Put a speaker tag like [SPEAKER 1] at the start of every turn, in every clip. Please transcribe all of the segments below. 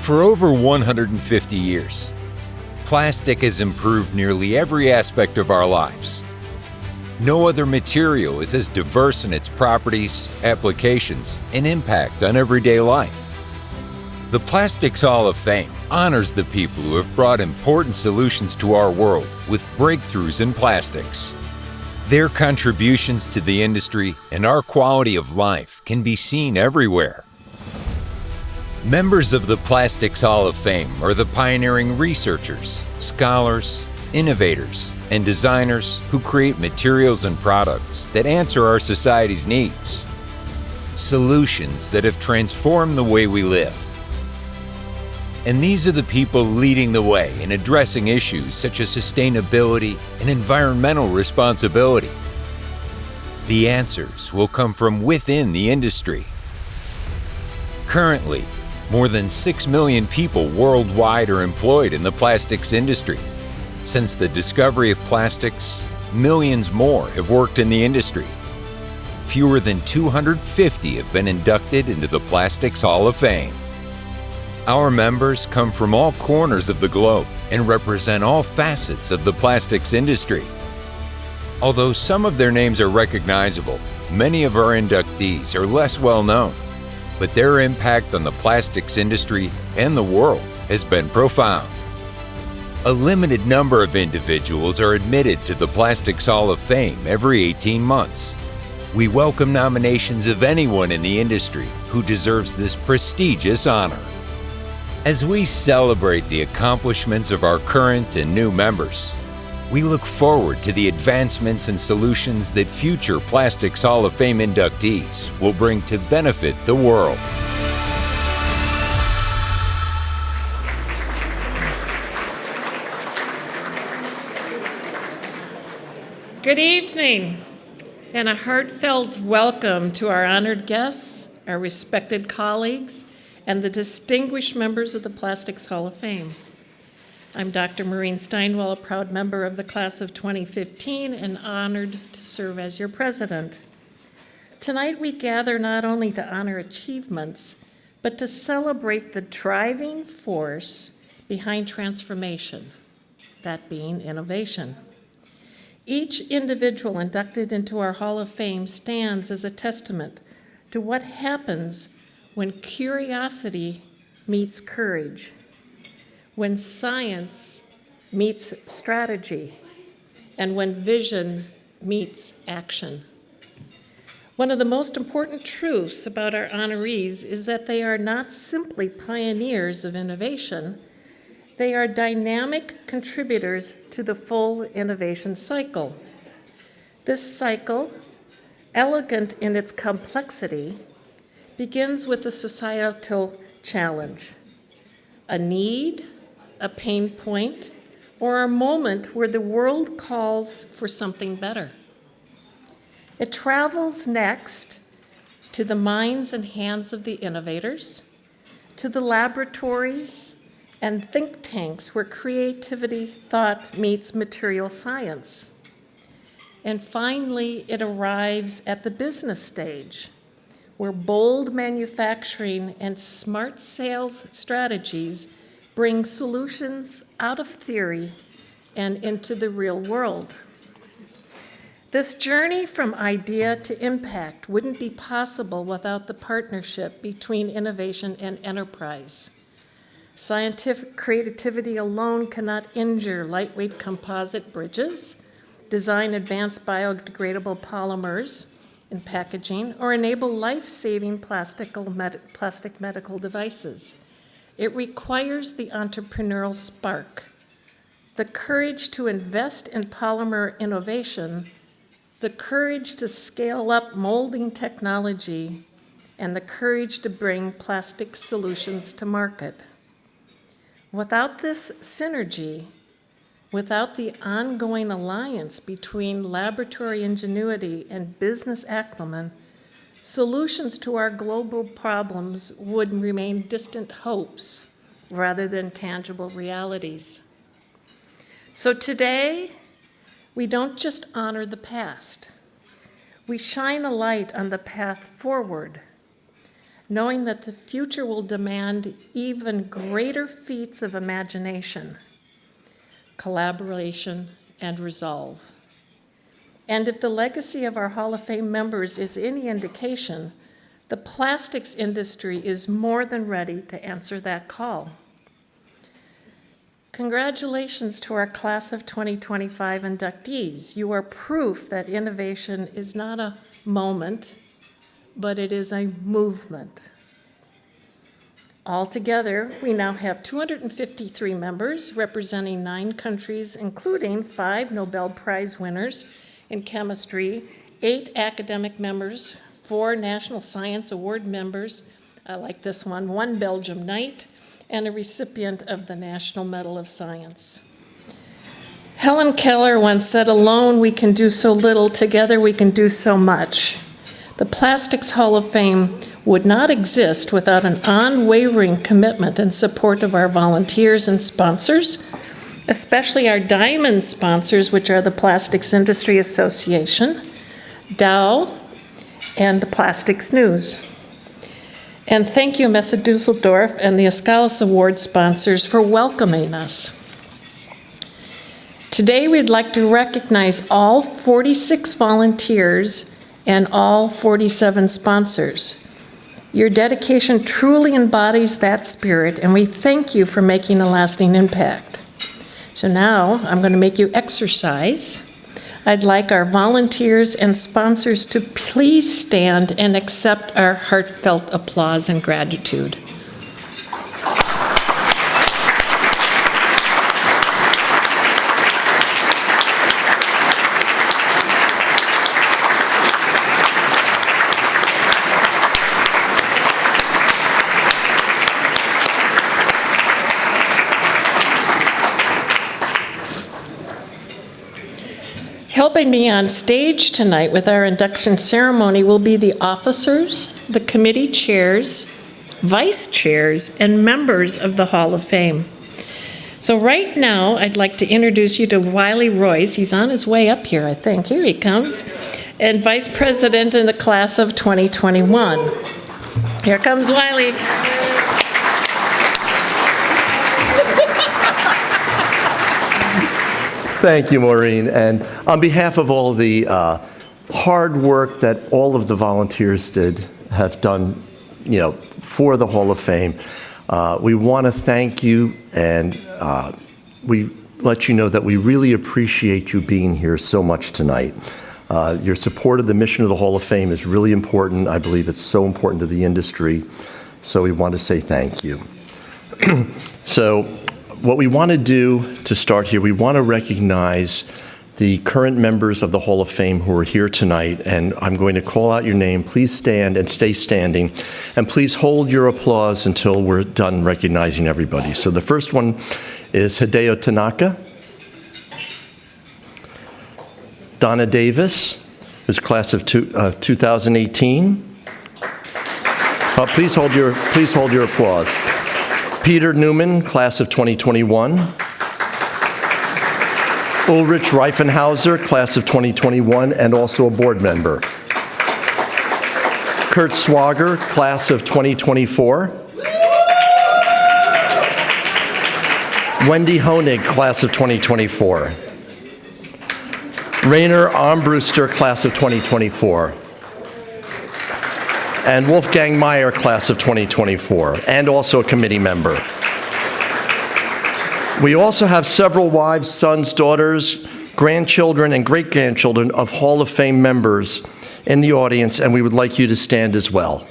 [SPEAKER 1] For over 150 years, plastic has improved nearly every aspect of our lives. No other material is as diverse in its properties, applications, and impact on everyday life. The Plastics Hall of Fame honors the people who have brought important solutions to our world with breakthroughs in plastics. Their contributions to the industry and our quality of life can be seen everywhere. Members of the Plastics Hall of Fame are the pioneering researchers, scholars, innovators, and designers who create materials and products that answer our society's needs. Solutions that have transformed the way we live. And these are the people leading the way in addressing issues such as sustainability and environmental responsibility. The answers will come from within the industry. Currently, more than 6 million people worldwide are employed in the plastics industry. Since the discovery of plastics, millions more have worked in the industry. Fewer than 250 have been inducted into the Plastics Hall of Fame. Our members come from all corners of the globe and represent all facets of the plastics industry. Although some of their names are recognizable, many of our inductees are less well known, but their impact on the plastics industry and the world has been profound. A limited number of individuals are admitted to the Plastics Hall of Fame every 18 months. We welcome nominations of anyone in the industry who deserves this prestigious honor. As we celebrate the accomplishments of our current and new members, we look forward to the advancements and solutions that future Plastics Hall of Fame inductees will bring to benefit the world.
[SPEAKER 2] Good evening, and a heartfelt welcome to our honored guests, our respected colleagues, and the distinguished members of the Plastics Hall of Fame. I'm Dr. Maureen Steinwell, a proud member of the class of 2015 and honored to serve as your president. Tonight we gather not only to honor achievements, but to celebrate the driving force behind transformation, that being innovation. Each individual inducted into our Hall of Fame stands as a testament to what happens when curiosity meets courage, when science meets strategy, and when vision meets action. One of the most important truths about our honorees is that they are not simply pioneers of innovation, they are dynamic contributors to the full innovation cycle. This cycle, elegant in its complexity, begins with a societal challenge, a need, a pain point, or a moment where the world calls for something better. It travels next to the minds and hands of the innovators, to the laboratories and think tanks where creativity, thought meets material science. And finally, it arrives at the business stage, where bold manufacturing and smart sales strategies bring solutions out of theory and into the real world. This journey from idea to impact wouldn't be possible without the partnership between innovation and enterprise. Scientific creativity alone cannot injure lightweight composite bridges, design advanced biodegradable polymers in packaging, or enable life-saving plastic medical devices. It requires the entrepreneurial spark, the courage to invest in polymer innovation, the courage to scale up molding technology, and the courage to bring plastic solutions to market. Without this synergy, without the ongoing alliance between laboratory ingenuity and business acumen, solutions to our global problems would remain distant hopes rather than tangible realities. So today, we don't just honor the past. We shine a light on the path forward. knowing that the future will demand even greater feats of imagination, collaboration, and resolve. And if the legacy of our Hall of Fame members is any indication, the plastics industry is more than ready to answer that call. Congratulations to our class of 2025 inductees. You are proof that innovation is not a moment, but it is a movement. Altogether, we now have 253 members representing 9 countries, including 5 Nobel Prize winners in chemistry, 8 academic members, 4 National Science Award members, I like this one Belgium Knight, and a recipient of the National Medal of Science. Helen Keller once said, "Alone we can do so little, together we can do so much." The Plastics Hall of Fame would not exist without an unwavering commitment and support of our volunteers and sponsors, especially our diamond sponsors, which are the Plastics Industry Association, Dow, and the Plastics News. And thank you, Messe Dusseldorf and the Escalus Award sponsors for welcoming us. Today, we'd like to recognize all 46 volunteers and all 47 sponsors. Your dedication truly embodies that spirit, and we thank you for making a lasting impact. So now, I'm going to make you exercise. I'd like our volunteers and sponsors to please stand and accept our heartfelt applause and gratitude. Helping me on stage tonight with our induction ceremony will be the officers, the committee chairs, vice chairs, and members of the Hall of Fame. So right now, I'd like to introduce you to Wiley Royce. He's on his way up here, I think. Here he comes. And Vice President in the class of 2021. Here comes Wiley.
[SPEAKER 3] Thank you, Maureen. And on behalf of all the hard work that all of the volunteers have done, for the Hall of Fame, we want to thank you, and we let you know that we really appreciate you being here so much tonight. Your support of the mission of the Hall of Fame is really important. I believe it's so important to the industry. So we want to say thank you. So what we want to do to start here, we want to recognize the current members of the Hall of Fame who are here tonight, and I'm going to call out your name. Please stand and stay standing, and please hold your applause until we're done recognizing everybody. So the first one is Hideo Tanaka, Donna Davis, who's class of 2018. Please hold your applause. Peter Newman, class of 2021. Ulrich Reifenhauser, class of 2021, and also a board member. Kurt Swager, class of 2024. Wendy Honig, class of 2024. Rainer Armbruster, class of 2024. And Wolfgang Meyer, class of 2024, and also a committee member. We also have several wives, sons, daughters, grandchildren, and great-grandchildren of Hall of Fame members in the audience, and we would like you to stand as well.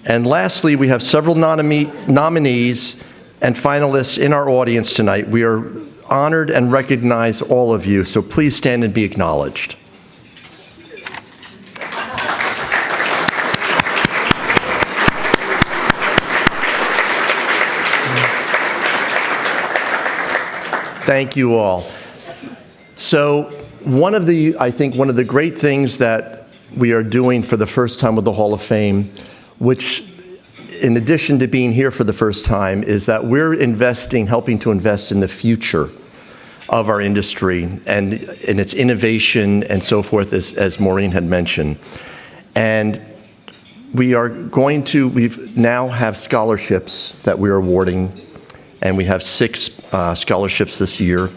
[SPEAKER 3] And lastly, we have several nominees and finalists in our audience tonight. We are honored and recognize all of you, so please stand and be acknowledged. Thank you all. So I think one of the great things that we are doing for the first time with the Hall of Fame, which in addition to being here for the first time, is that we're helping to invest in the future of our industry and in its innovation and so forth, as Maureen had mentioned. And we've now have scholarships that we're awarding, and we have 6 scholarships this year.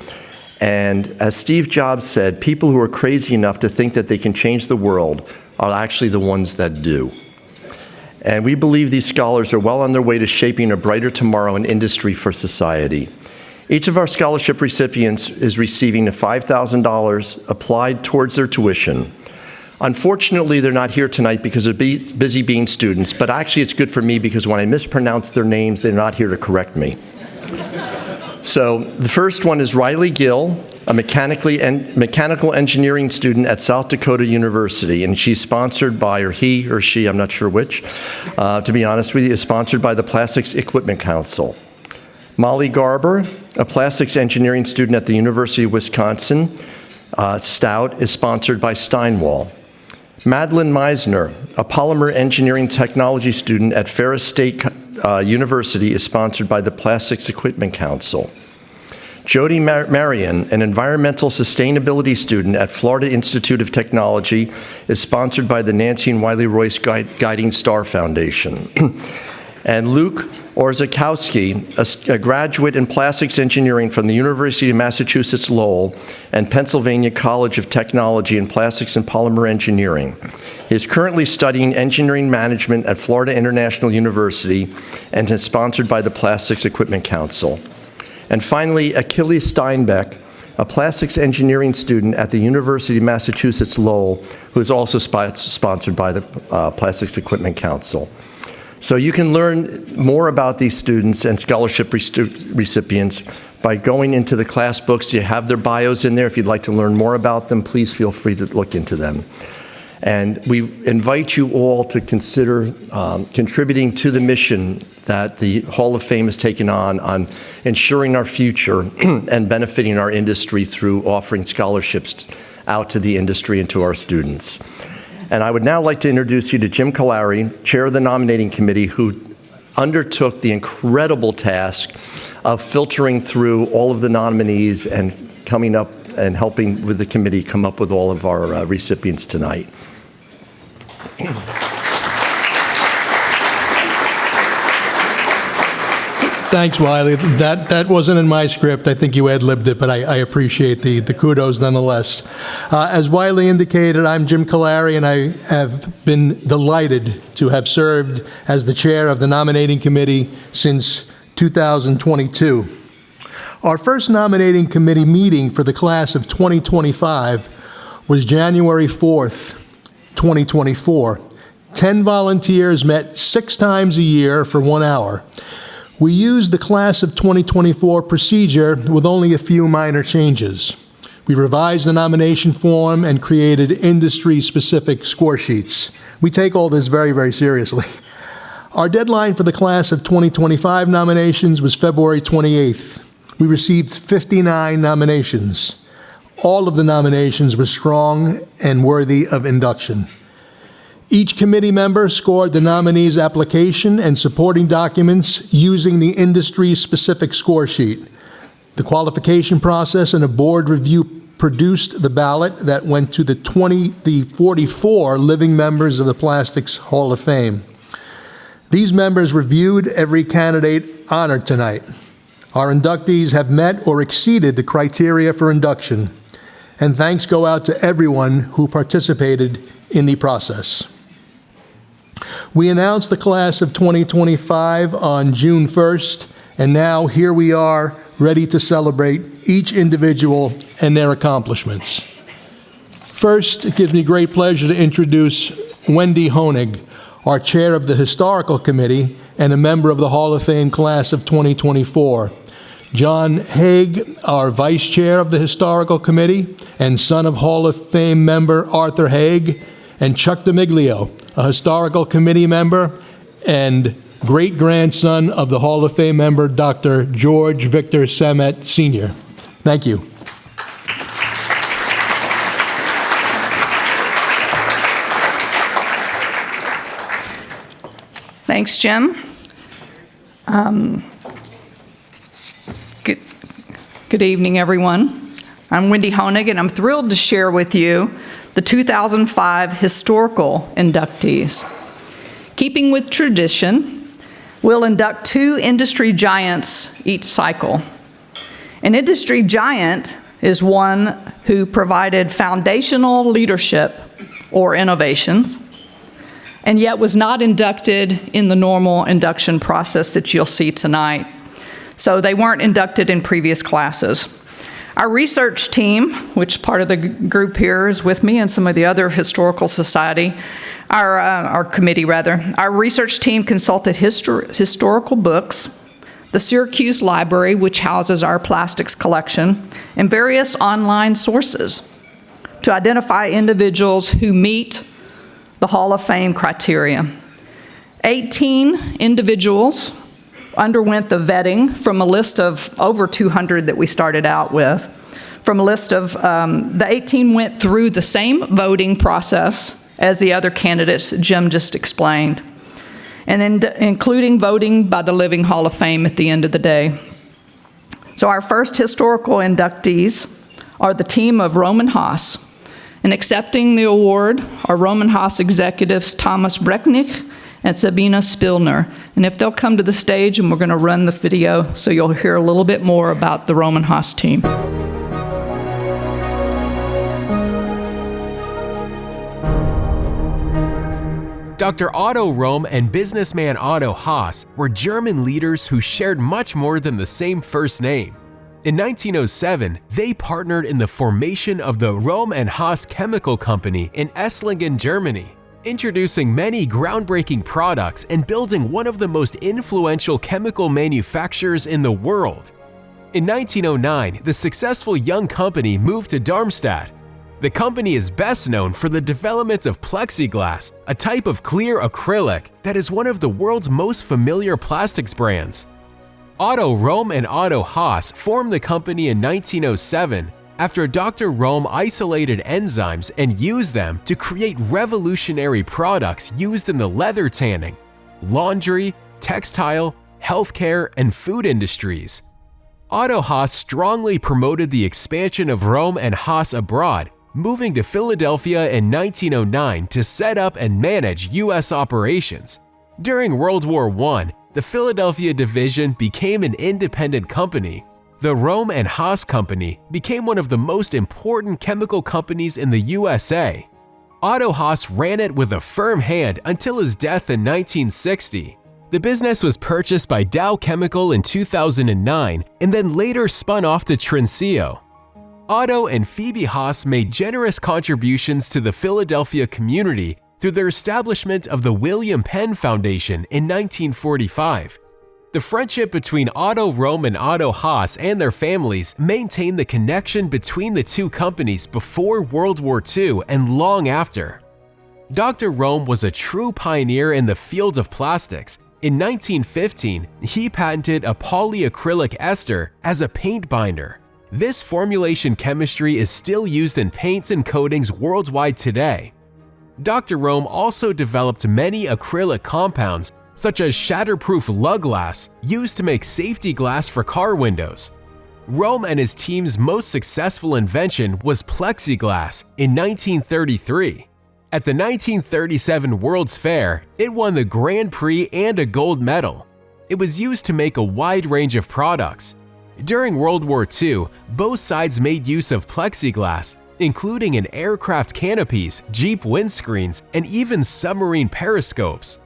[SPEAKER 3] And as Steve Jobs said, people who are crazy enough to think that they can change the world are actually the ones that do. And we believe these scholars are well on their way to shaping a brighter tomorrow in industry for society. Each of our scholarship recipients is receiving $5,000 applied towards their tuition. Unfortunately, they're not here tonight because they're busy being students, but actually it's good for me because when I mispronounce their names, they're not here to correct me. So the first one is Riley Gill, a mechanical engineering student at South Dakota University, and she's sponsored by, or he or she, I'm not sure which, to be honest with you, is sponsored by the Plastics Equipment Council. Molly Garber, a plastics engineering student at the University of Wisconsin, Stout, is sponsored by Steinwall. Madeline Meisner, a polymer engineering technology student at Ferris State University, is sponsored by the Plastics Equipment Council. Jody Marion, an environmental sustainability student at Florida Institute of Technology, is sponsored by the Nancy and Wiley Royce Guiding Star Foundation. And Luke Orzechowski, a graduate in plastics engineering from the University of Massachusetts Lowell and Pennsylvania College of Technology in Plastics and Polymer Engineering. He is currently studying engineering management at Florida International University and is sponsored by the Plastics Equipment Council. And finally, Achilles Steinbeck, a plastics engineering student at the University of Massachusetts Lowell, who is also sponsored by the Plastics Equipment Council. So you can learn more about these students and scholarship recipients by going into the class books. You have their bios in there. If you'd like to learn more about them, please feel free to look into them. And we invite you all to consider contributing to the mission that the Hall of Fame has taken on ensuring our future and benefiting our industry through offering scholarships out to the industry and to our students. And I would now like to introduce you to Jim Kalari, Chair of the Nominating Committee, who undertook the incredible task of filtering through all of the nominees and coming up and helping with the committee come up with all of our recipients tonight.
[SPEAKER 4] Thanks, Wiley. That wasn't in my script. I think you ad-libbed it, but I appreciate the kudos nonetheless. As Wiley indicated, I'm Jim Kalari, and I have been delighted to have served as the chair of the nominating committee since 2022. Our first nominating committee meeting for the class of 2025 was January 4th, 2024. 10 volunteers met 6 times a year for 1 hour. We used the class of 2024 procedure with only a few minor changes. We revised the nomination form and created industry-specific score sheets. We take all this very, very seriously. Our deadline for the class of 2025 nominations was February 28th. We received 59 nominations. All of the nominations were strong and worthy of induction. Each committee member scored the nominee's application and supporting documents using the industry-specific score sheet. The qualification process and a board review produced the ballot that went to the 44 living members of the Plastics Hall of Fame. These members reviewed every candidate honored tonight. Our inductees have met or exceeded the criteria for induction, and thanks go out to everyone who participated in the process. We announced the class of 2025 on June 1st, and now here we are, ready to celebrate each individual and their accomplishments. First, it gives me great pleasure to introduce Wendy Honig, our chair of the Historical Committee and a member of the Hall of Fame class of 2024. John Haig, our vice chair of the Historical Committee and son of Hall of Fame member Arthur Haig, and Chuck DiMiglio, a Historical Committee member and great-grandson of the Hall of Fame member Dr. George Victor Samet, Sr. Thank you.
[SPEAKER 5] Thanks, Jim. Good evening, everyone. I'm Wendy Honig, and I'm thrilled to share with you the 2005 historical inductees. keeping with tradition, we'll induct 2 industry giants each cycle. An industry giant is one who provided foundational leadership or innovations, and yet was not inducted in the normal induction process that you'll see tonight. So they weren't inducted in previous classes. Our research team, which part of the group here is with me and some of the other historical society, our committee rather, our research team consulted historical books, the Syracuse Library, which houses our plastics collection, and various online sources to identify individuals who meet the Hall of Fame criteria. 18 individuals underwent the vetting from a list of over 200 that we started out with. From a list of, the 18 went through the same voting process as the other candidates Jim just explained, and including voting by the Living Hall of Fame at the end of the day. So our first historical inductees are the team of Rohm and Haas. And accepting the award are Rohm and Haas executives Thomas Brechnich and Sabina Spillner. And if they'll come to the stage, and we're going to run the video so you'll hear a little bit more about the Rohm and Haas team.
[SPEAKER 6] Dr. Otto Rohm and businessman Otto Haas were German leaders who shared much more than the same first name. In 1907, they partnered in the formation of the Rohm and Haas Chemical Company in Esslingen, Germany, introducing many groundbreaking products and building one of the most influential chemical manufacturers in the world. In 1909, the successful young company moved to Darmstadt. The company is best known for the development of plexiglass, a type of clear acrylic that is one of the world's most familiar plastics brands. Otto Rohm and Otto Haas formed the company in 1907 after Dr. Rohm isolated enzymes and used them to create revolutionary products used in the leather tanning, laundry, textile, healthcare, and food industries. Otto Haas strongly promoted the expansion of Rohm and Haas abroad, moving to Philadelphia in 1909 to set up and manage U.S. operations. During World War I, the Philadelphia division became an independent company. The Rohm and Haas Company became one of the most important chemical companies in the USA. Otto Haas ran it with a firm hand until his death in 1960. The business was purchased by Dow Chemical in 2009 and then later spun off to Trinseo. Otto and Phoebe Haas made generous contributions to the Philadelphia community through their establishment of the William Penn Foundation in 1945. The friendship between Otto Rohm and Otto Haas and their families maintained the connection between the two companies before World War II and long after. Dr. Rohm was a true pioneer in the field of plastics. In 1915, he patented a polyacrylic ester as a paint binder. This formulation chemistry is still used in paints and coatings worldwide today. Dr. Rohm also developed many acrylic compounds, such as shatterproof lug glass used to make safety glass for car windows. Rohm and his team's most successful invention was plexiglass in 1933. At the 1937 World's Fair, it won the Grand Prix and a gold medal. It was used to make a wide range of products. During World War II, both sides made use of plexiglass, including in aircraft canopies, Jeep windscreens, and even submarine periscopes.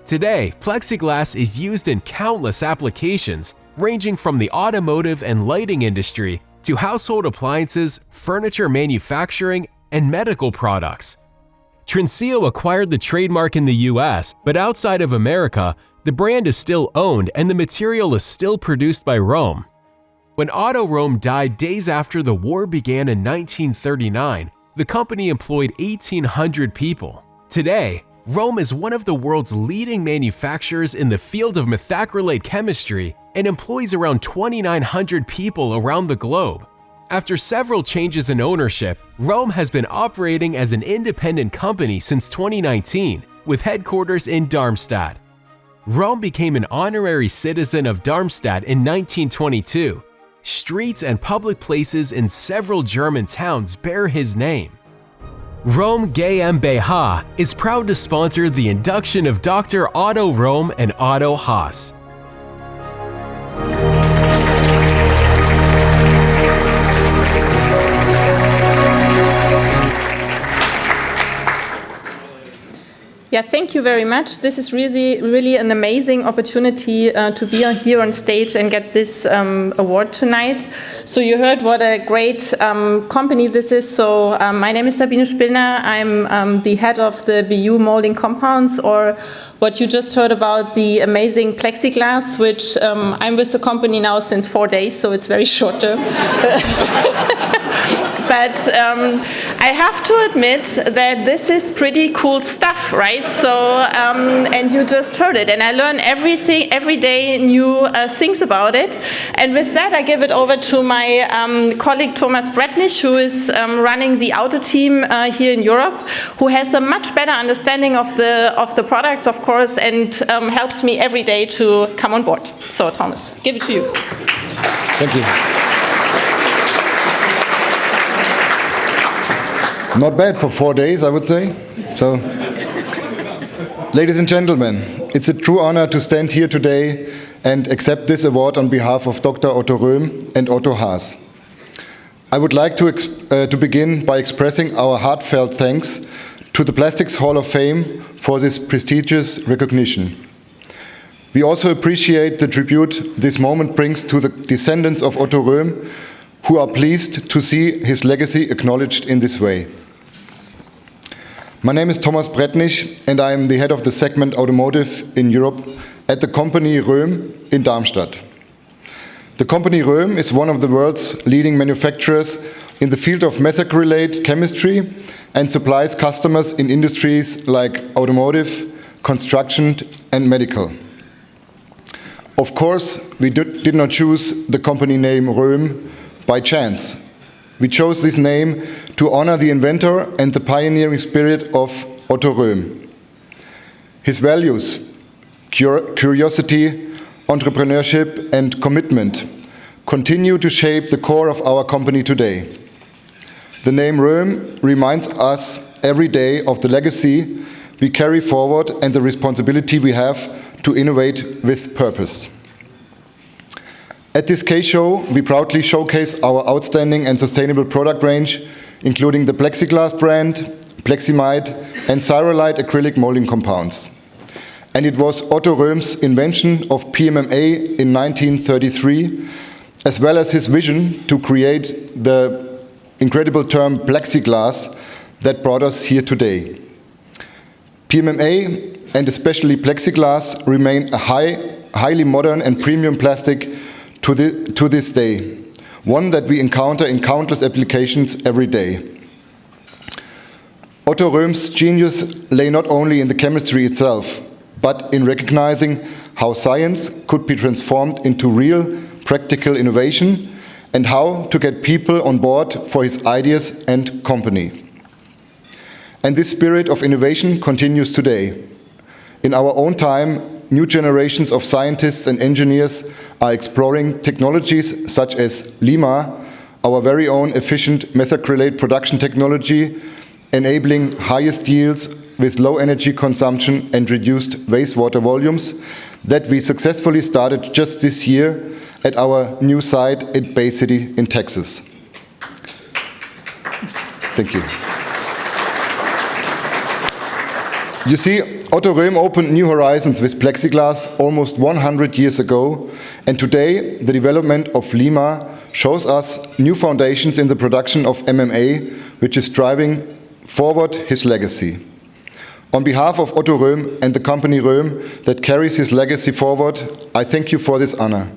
[SPEAKER 6] Today, plexiglass is used in countless applications, ranging from the automotive and lighting industry to household appliances, furniture manufacturing, and medical products. Trinseo acquired the trademark in the US, but outside of America, the brand is still owned and the material is still produced by Rohm. When Otto Rohm died days after the war began in 1939, the company employed 1,800 people. Today, Rohm is one of the world's leading manufacturers in the field of methacrylate chemistry and employs around 2,900 people around the globe. After several changes in ownership, Rohm has been operating as an independent company since 2019, with headquarters in Darmstadt. Rohm became an honorary citizen of Darmstadt in 1922. Streets and public places in several German towns bear his name. Rome GmbH is proud to sponsor the induction of Dr. Otto Röhm and Otto Haas.
[SPEAKER 7] Yeah, thank you very much. This is really an amazing opportunity to be here on stage and get this award tonight. So you heard what a great company this is. So my name is Sabine Spillner. I'm the head of the BU Molding Compounds, or what you just heard about, the amazing plexiglass, which I'm with the company now since 4 days, so it's very short term. But I have to admit that this is pretty cool stuff, right? So, and you just heard it, and I learn every day new things about it. And with that, I give it over to my colleague Thomas Bretnich, who is running the auto team here in Europe, who has a much better understanding of the products, of course, and helps me every day to come on board. So, Thomas, give it to you.
[SPEAKER 8] Thank you. Not bad for 4 days, I would say. So, ladies and gentlemen, it's a true honor to stand here today and accept this award on behalf of Dr. Otto Röhm and Otto Haas. I would like to begin by expressing our heartfelt thanks to the Plastics Hall of Fame for this prestigious recognition. We also appreciate the tribute this moment brings to the descendants of Otto Röhm, who are pleased to see his legacy acknowledged in this way. My name is Thomas Bretnich, and I am the head of the segment Automotive in Europe at the company Röhm in Darmstadt. The company Röhm is one of the world's leading manufacturers in the field of methacrylate chemistry and supplies customers in industries like automotive, construction, and medical. Of course, we did not choose the company name Röhm by chance. We chose this name to honor the inventor and the pioneering spirit of Otto Röhm. His values, curiosity, entrepreneurship, and commitment continue to shape the core of our company today. The name Röhm reminds us every day of the legacy we carry forward and the responsibility we have to innovate with purpose. At this K-Show, we proudly showcase our outstanding and sustainable product range, including the Plexiglass brand, Pleximide, and Cyrolite acrylic molding compounds. And it was Otto Röhm's invention of PMMA in 1933, as well as his vision to create the incredible term Plexiglass that brought us here today. PMMA, and especially Plexiglass, remain a highly modern and premium plastic to this day, one that we encounter in countless applications every day. Otto Röhm's genius lay not only in the chemistry itself, but in recognizing how science could be transformed into real, practical innovation and how to get people on board for his ideas and company. And this spirit of innovation continues today. In our own time, new generations of scientists and engineers are exploring technologies such as LIMA, our very own efficient methacrylate production technology, enabling highest yields with low energy consumption and reduced wastewater volumes that we successfully started just this year at our new site at Bay City in Texas. Thank you. You see, Otto Röhm opened new horizons with plexiglass almost 100 years ago, and today the development of Lima shows us new foundations in the production of MMA, which is driving forward his legacy. On behalf of Otto Röhm and the company Röhm that carries his legacy forward, I thank you for this honor.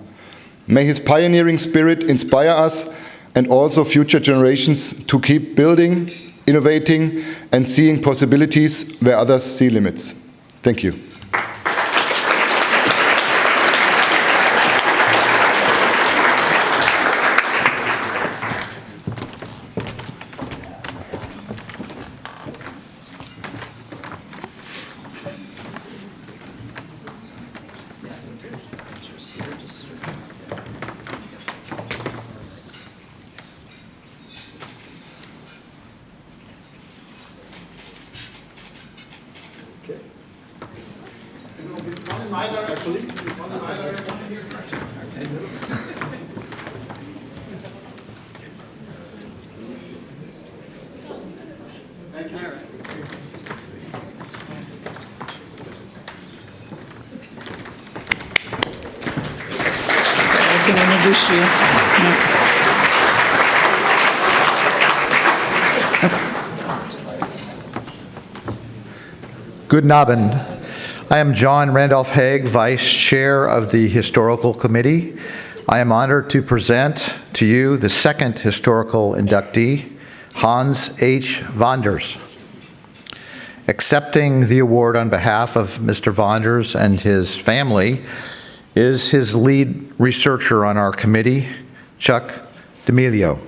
[SPEAKER 8] May his pioneering spirit inspire us and also future generations to keep building, innovating, and seeing possibilities where others see limits. Thank you.
[SPEAKER 5] I was going to introduce you.
[SPEAKER 9] Guten Abend. I am John Randolph Haig, Vice Chair of the Historical Committee. I am honored to present to you the second historical inductee, Hans H. Wanders. Accepting the award on behalf of Mr. Wanders and his family is his lead researcher on our committee, Chuck D'Amelio.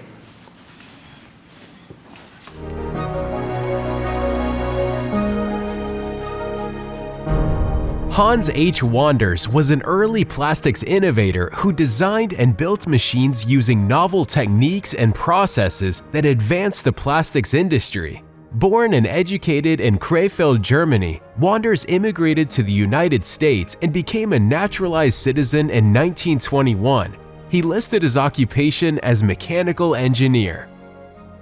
[SPEAKER 6] Hans H. Wanders was an early plastics innovator who designed and built machines using novel techniques and processes that advanced the plastics industry. Born and educated in Krefeld, Germany, Wanders immigrated to the United States and became a naturalized citizen in 1921. He listed his occupation as mechanical engineer.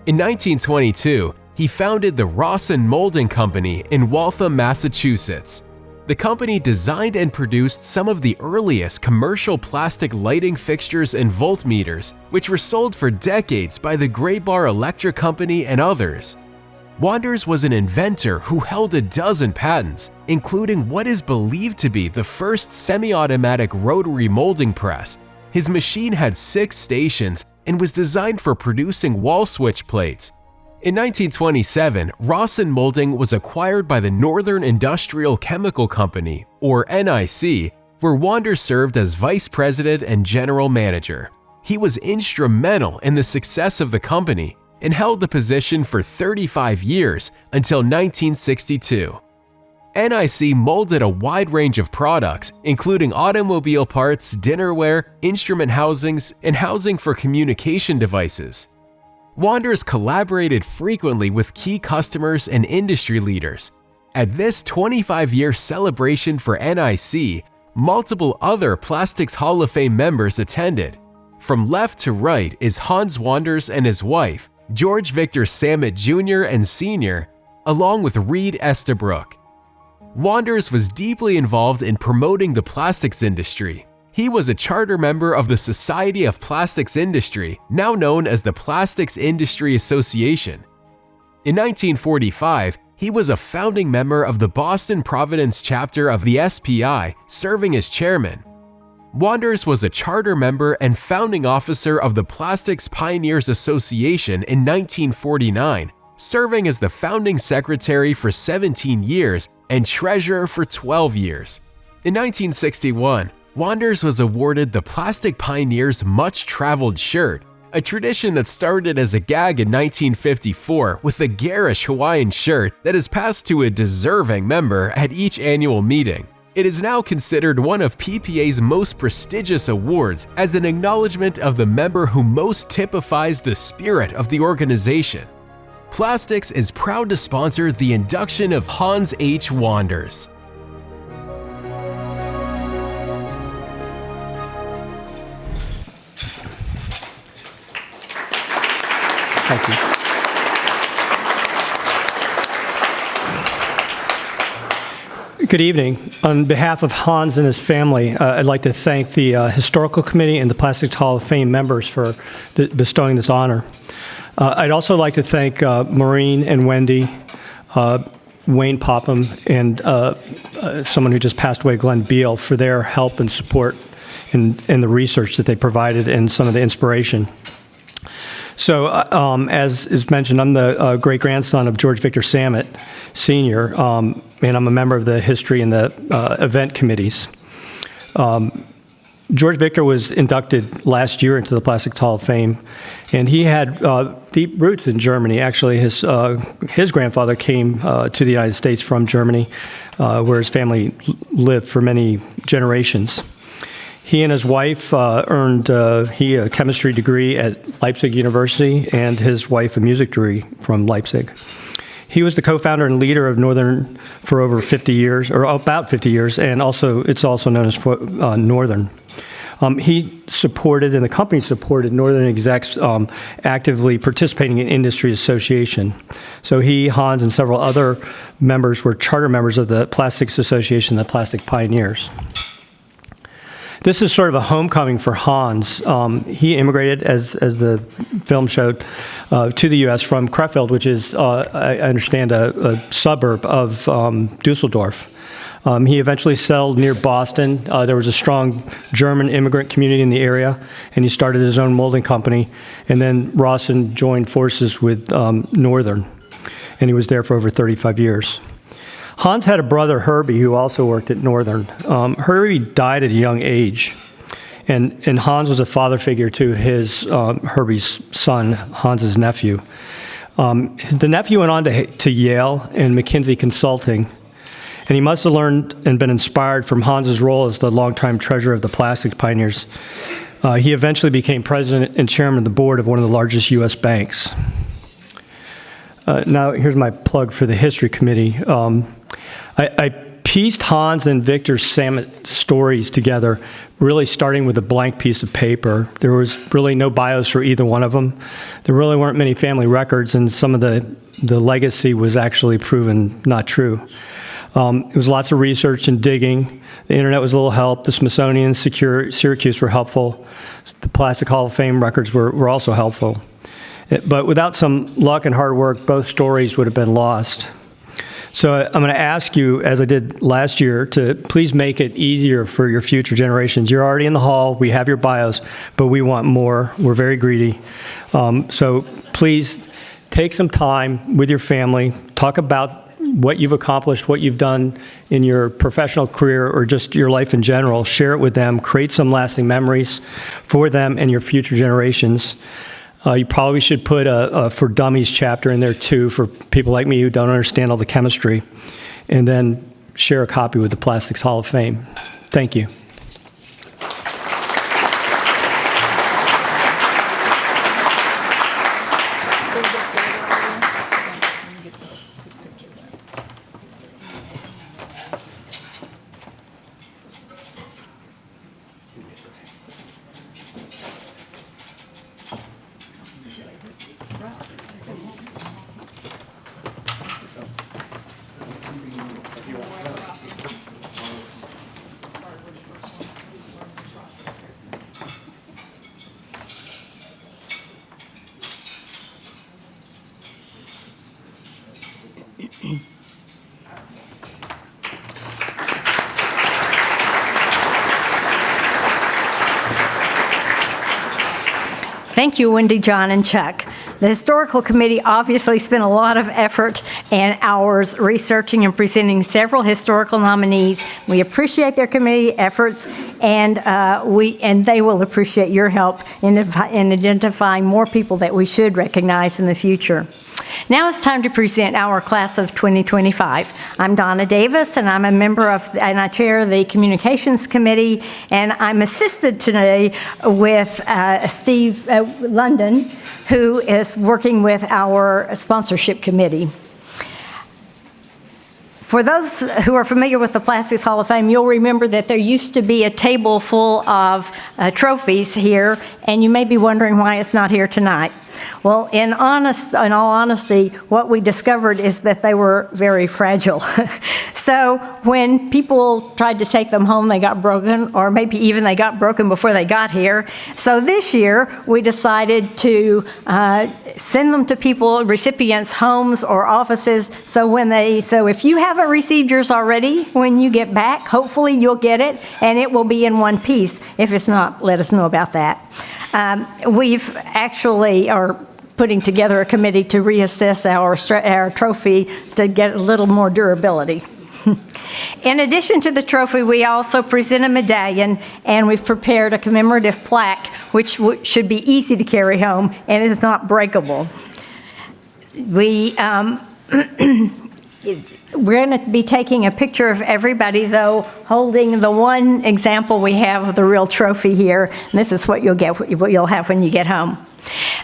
[SPEAKER 6] In 1922, he founded the Rawson Molding Company in Waltham, Massachusetts. The company designed and produced some of the earliest commercial plastic lighting fixtures and voltmeters, which were sold for decades by the Graybar Electric Company and others. Wanders was an inventor who held a dozen patents, including what is believed to be the first semi-automatic rotary molding press. His machine had 6 stations and was designed for producing wall switch plates. In 1927, Rawson Molding was acquired by the Northern Industrial Chemical Company, or NIC, where Wanders served as vice president and general manager. He was instrumental in the success of the company and held the position for 35 years until 1962. NIC molded a wide range of products, including automobile parts, dinnerware, instrument housings, and housing for communication devices. Wanders collaborated frequently with key customers and industry leaders. At this 25-year celebration for NIC, multiple other Plastics Hall of Fame members attended. From left to right is Hans Wanders and his wife, George Victor Samet Jr. and Sr., along with Reed Estabrook. Wanders was deeply involved in promoting the plastics industry. He was a charter member of the Society of Plastics Industry, now known as the Plastics Industry Association. In 1945, he was a founding member of the Boston Providence chapter of the SPI, serving as chairman. Wanders was a charter member and founding officer of the Plastics Pioneers Association in 1949, serving as the founding secretary for 17 years and treasurer for 12 years. In 1961, Wanders was awarded the Plastic Pioneers Much-Traveled Shirt, a tradition that started as a gag in 1954 with a garish Hawaiian shirt that is passed to a deserving member at each annual meeting. It is now considered one of PPA's most prestigious awards as an acknowledgement of the member who most typifies the spirit of the organization. Plastics is proud to sponsor the induction of Hans H. Wanders.
[SPEAKER 10] Thank you. Good evening. On behalf of Hans and his family, I'd like to thank the Historical Committee and the Plastics Hall of Fame members for bestowing this honor. I'd also like to thank Maureen and Wendy, Wayne Popham, and someone who just passed away, Glenn Beal, for their help and support in the research that they provided and some of the inspiration. So, as is mentioned, I'm the great-grandson of George Victor Samet, Sr., and I'm a member of the history and the event committees. George Victor was inducted last year into the Plastics Hall of Fame, and he had deep roots in Germany. Actually, his grandfather came to the United States from Germany, where his family lived for many generations. He and his wife earned a chemistry degree at Leipzig University, and his wife a music degree from Leipzig. He was the co-founder and leader of Northern for over 50 years, or about 50 years, and it's also known as Northern. He supported, and the company supported, Northern execs actively participating in industry association. So he, Hans, and several other members were charter members of the Plastics Association, the Plastic Pioneers. This is sort of a homecoming for Hans. He immigrated, as the film showed, to the U.S. from Krefeld, which is, I understand, a suburb of Dusseldorf. He eventually settled near Boston. There was a strong German immigrant community in the area, and he started his own molding company. And then Rawson joined forces with Northern, and he was there for over 35 years. Hans had a brother, Herbie, who also worked at Northern. Herbie died at a young age, and Hans was a father figure to his Herbie's son, Hans's nephew. The nephew went on to Yale and McKinsey Consulting, and he must have learned and been inspired from Hans's role as the longtime treasurer of the Plastic Pioneers. He eventually became president and chairman of the board of one of the largest U.S. banks. Now, here's my plug for the History Committee. I pieced Hans and Victor's Samet stories together, really starting with a blank piece of paper. There was really no bios for either one of them. There really weren't many family records, and some of the legacy was actually proven not true. It was lots of research and digging. The internet was a little help. The Smithsonian, Syracuse were helpful. The Plastic Hall of Fame records were also helpful. But without some luck and hard work, both stories would have been lost. So I'm going to ask you, as I did last year, to please make it easier for your future generations. You're already in the hall. We have your bios, but we want more. We're very greedy. So please take some time with your family. Talk about what you've accomplished, what you've done in your professional career or just your life in general. Share it with them. Create some lasting memories for them and your future generations. You probably should put a For Dummies chapter in there too for people like me who don't understand all the chemistry, and then share a copy with the Plastics Hall of Fame. Thank you.
[SPEAKER 11] Thank you, Wendy, John, and Chuck. The Historical Committee obviously spent a lot of effort and hours researching and presenting several historical nominees. We appreciate their committee efforts, and they will appreciate your help in identifying more people that we should recognize in the future. Now it's time to present our class of 2025. I'm Donna Davis, and I'm a member of, and I chair the Communications Committee, and I'm assisted today with Steve London, who is working with our Sponsorship Committee. For those who are familiar with the Plastics Hall of Fame, you'll remember that there used to be a table full of trophies here, and you may be wondering why it's not here tonight. Well, in all honesty, what we discovered is that they were very fragile. So when people tried to take them home, they got broken, or maybe even they got broken before they got here. So this year, we decided to send them to people, recipients' homes or offices. So if you haven't received yours already, when you get back, hopefully you'll get it, and it will be in one piece. If it's not, let us know about that. We've actually are putting together a committee to reassess our trophy to get a little more durability. In addition to the trophy, we also present a medallion, and we've prepared a commemorative plaque, which should be easy to carry home and is not breakable. We're going to be taking a picture of everybody, though, holding the one example we have of the real trophy here. And this is what you'll have when you get home.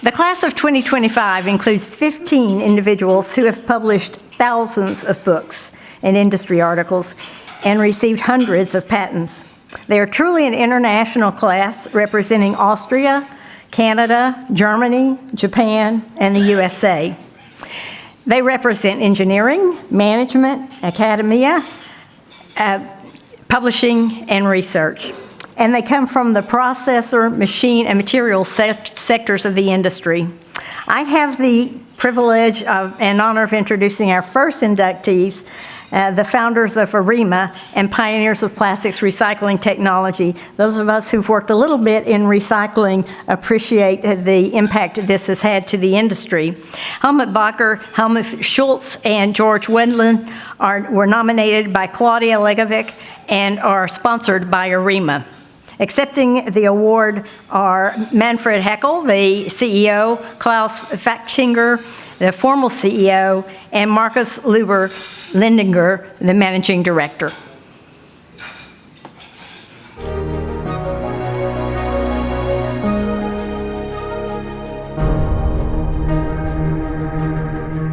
[SPEAKER 11] The class of 2025 includes 15 individuals who have published thousands of books and industry articles and received hundreds of patents. They are truly an international class representing Austria, Canada, Germany, Japan, and the USA. They represent engineering, management, academia, publishing, and research. And they come from the processor, machine, and materials sectors of the industry. I have the privilege and honor of introducing our first inductees, the founders of ARIMA and pioneers of plastics recycling technology. Those of us who've worked a little bit in recycling appreciate the impact this has had to the industry. Helmut Bacher, Helmut Schultz, and George Wendland were nominated by Claudia Legovic and are sponsored by ARIMA. Accepting the award are Manfred Heckel, the CEO, Klaus Faxinger, the former CEO, and Markus Luber-Lindinger, the managing director.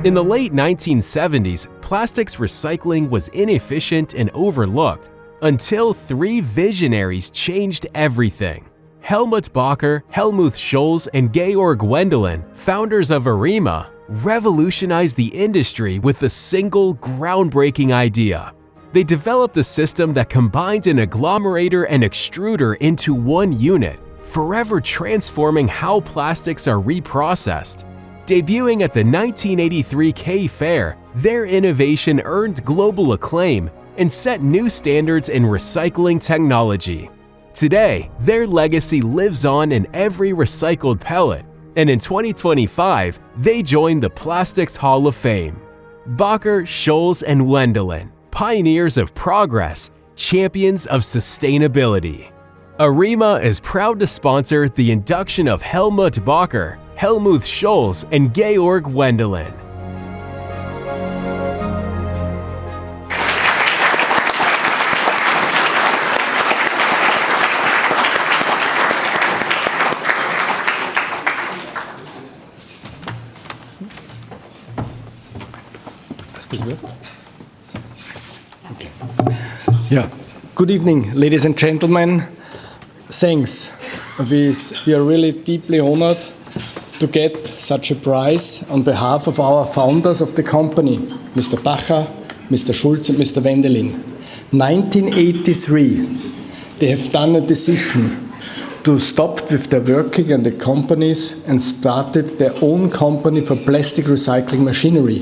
[SPEAKER 6] In the late 1970s, plastics recycling was inefficient and overlooked until three visionaries changed everything. Helmut Bacher, Helmut Scholz, and Georg Wendelin, founders of ARIMA, revolutionized the industry with a single groundbreaking idea. They developed a system that combined an agglomerator and extruder into one unit, forever transforming how plastics are reprocessed. Debuting at the 1983 K Fair, their innovation earned global acclaim and set new standards in recycling technology. Today, their legacy lives on in every recycled pellet, and in 2025, they joined the Plastics Hall of Fame. Bacher, Scholz, and Wendelin, pioneers of progress, champions of sustainability. ARIMA is proud to sponsor the induction of Helmut Bacher, Helmut Scholz, and Georg Wendelin.
[SPEAKER 12] Yeah. Good evening, ladies and gentlemen. Thanks. We are really deeply honored to get such a prize on behalf of our founders of the company, Mr. Bacher, Mr. Schultz, and Mr. Wendelin. 1983, they have done a decision to stop with their working in the companies and started their own company for plastic recycling machinery.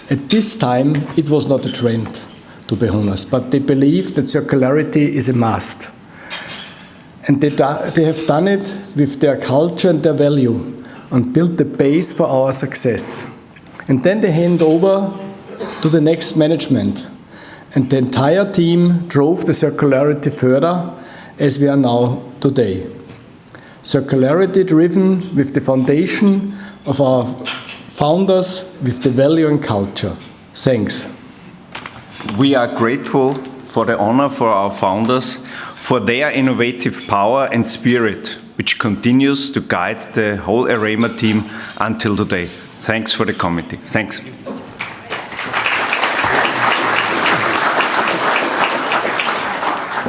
[SPEAKER 12] At this time, it was not a trend, to be honest, but they believe that circularity is a must. And they have done it with their culture and their value and built the base for our success. And then they hand over to the next management. And the entire team drove the circularity further as we are now today. Circularity driven with the foundation of our founders with the value and culture. Thanks.
[SPEAKER 13] We are grateful for the honor for our founders, for their innovative power and spirit, which continues to guide the whole ARIMA team until today. Thanks for the committee. Thanks.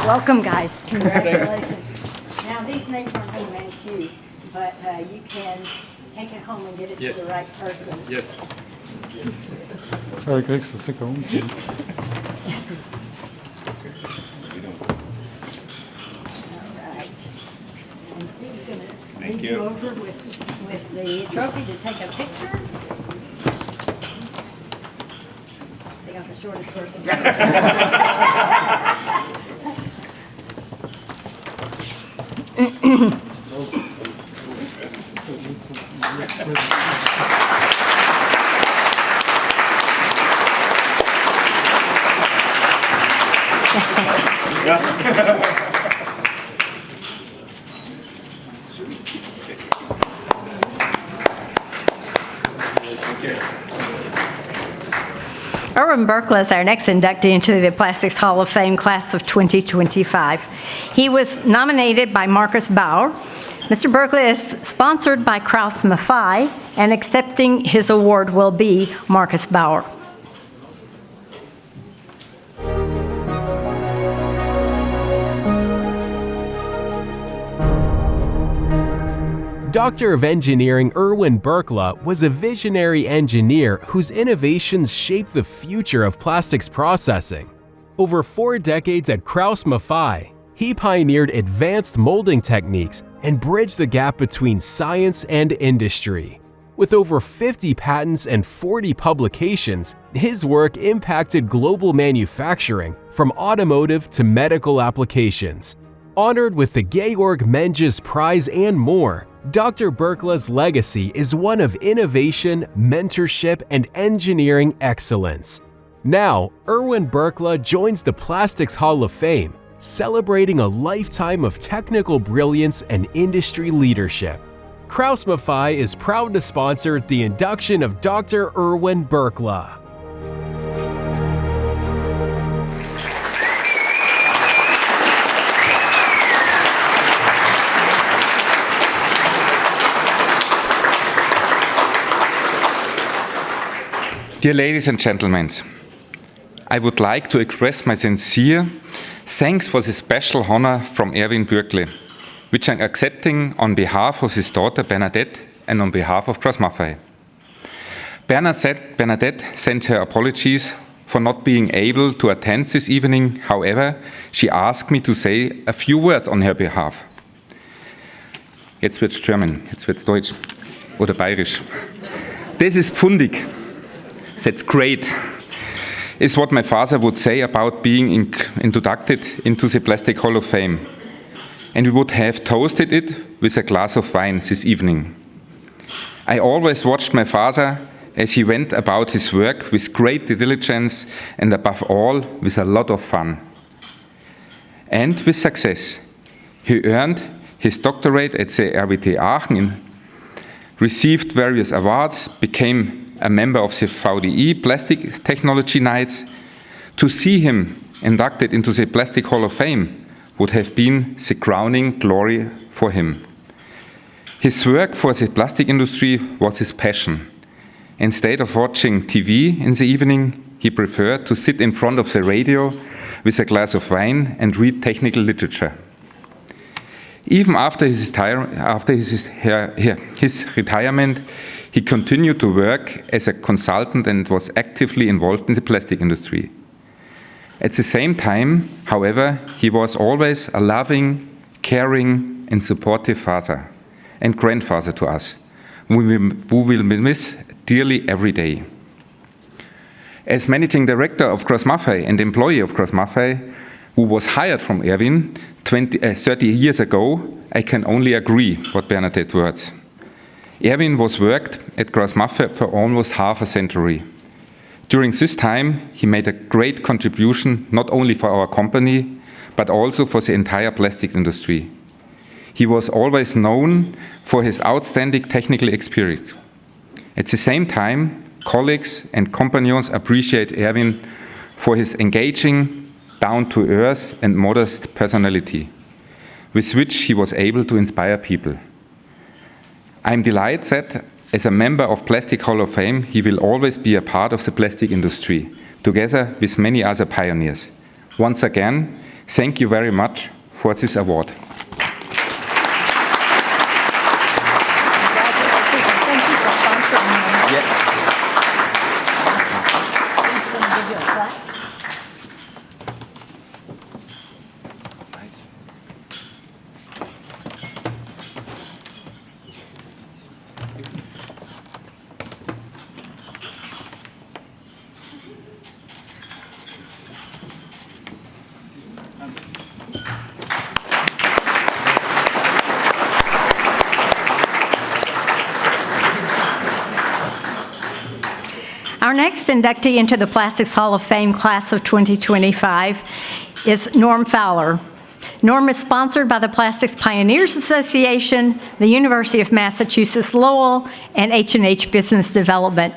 [SPEAKER 11] Welcome, guys. Congratulations. Now, these names aren't going to match you, but you can take it home and get it to the right person.
[SPEAKER 12] Yes.
[SPEAKER 11] All right. And Steve's going to lead you over with the trophy to take a picture. They got the shortest person. Erwin Berkla is our next inductee into the Plastics Hall of Fame class of 2025. He was nominated by Markus Bauer, Mr. Berkeley is sponsored by Kraus Maffei, and accepting his award will be Marcus Bauer.
[SPEAKER 6] Doctor of Engineering Erwin Berkla was a visionary engineer whose innovations shaped the future of plastics processing. Over 4 decades at Kraus Maffei, he pioneered advanced molding techniques and bridged the gap between science and industry. With over 50 patents and 40 publications, his work impacted global manufacturing from automotive to medical applications. Honored with the Georg Menges Prize and more, Dr. Berkla's legacy is one of innovation, mentorship, and engineering excellence. Now, Erwin Berkla joins the Plastics Hall of Fame, celebrating a lifetime of technical brilliance and industry leadership. Kraus Maffei is proud to sponsor the induction of Dr. Erwin Berkla.
[SPEAKER 14] Dear ladies and gentlemen, I would like to express my sincere thanks for this special honor from Erwin Berkla, which I'm accepting on behalf of his daughter Bernadette and on behalf of Kraus Maffei. Bernadette sent her apologies for not being able to attend this evening. However, she asked me to say a few words on her behalf. Jetzt wird's German, jetzt wird's Deutsch oder Bayerisch. Das ist fundig. That's great, is what my father would say about being inducted into the Plastic Hall of Fame. And we would have toasted it with a glass of wine this evening. I always watched my father as he went about his work with great diligence and above all with a lot of fun. And with success. He earned his doctorate at the RWTH Aachen, received various awards, became a member of the VDI Plastic Technology Nights. To see him inducted into the Plastic Hall of Fame would have been the crowning glory for him. His work for the plastic industry was his passion. Instead of watching TV in the evening, he preferred to sit in front of the radio with a glass of wine and read technical literature. Even after his retirement, he continued to work as a consultant and was actively involved in the plastic industry. At the same time, however, he was always a loving, caring, and supportive father and grandfather to us, who will miss dearly every day. As managing director of Kraus Maffei and employee of Kraus Maffei, who was hired from Erwin 30 years ago, I can only agree with Bernadette's words. Erwin was worked at Kraus Maffei for almost half a century. During this time, he made a great contribution not only for our company, but also for the entire plastic industry. He was always known for his outstanding technical experience. At the same time, colleagues and companions appreciate Erwin for his engaging, down-to-earth and modest personality, with which he was able to inspire people. I'm delighted that, as a member of Plastic Hall of Fame, he will always be a part of the plastic industry, together with many other pioneers. Once again, thank you very much for this award.
[SPEAKER 11] Our next inductee into the Plastics Hall of Fame class of 2025 is Norm Fowler. Norm is sponsored by the Plastics Pioneers Association, the University of Massachusetts Lowell, and H&H Business Development.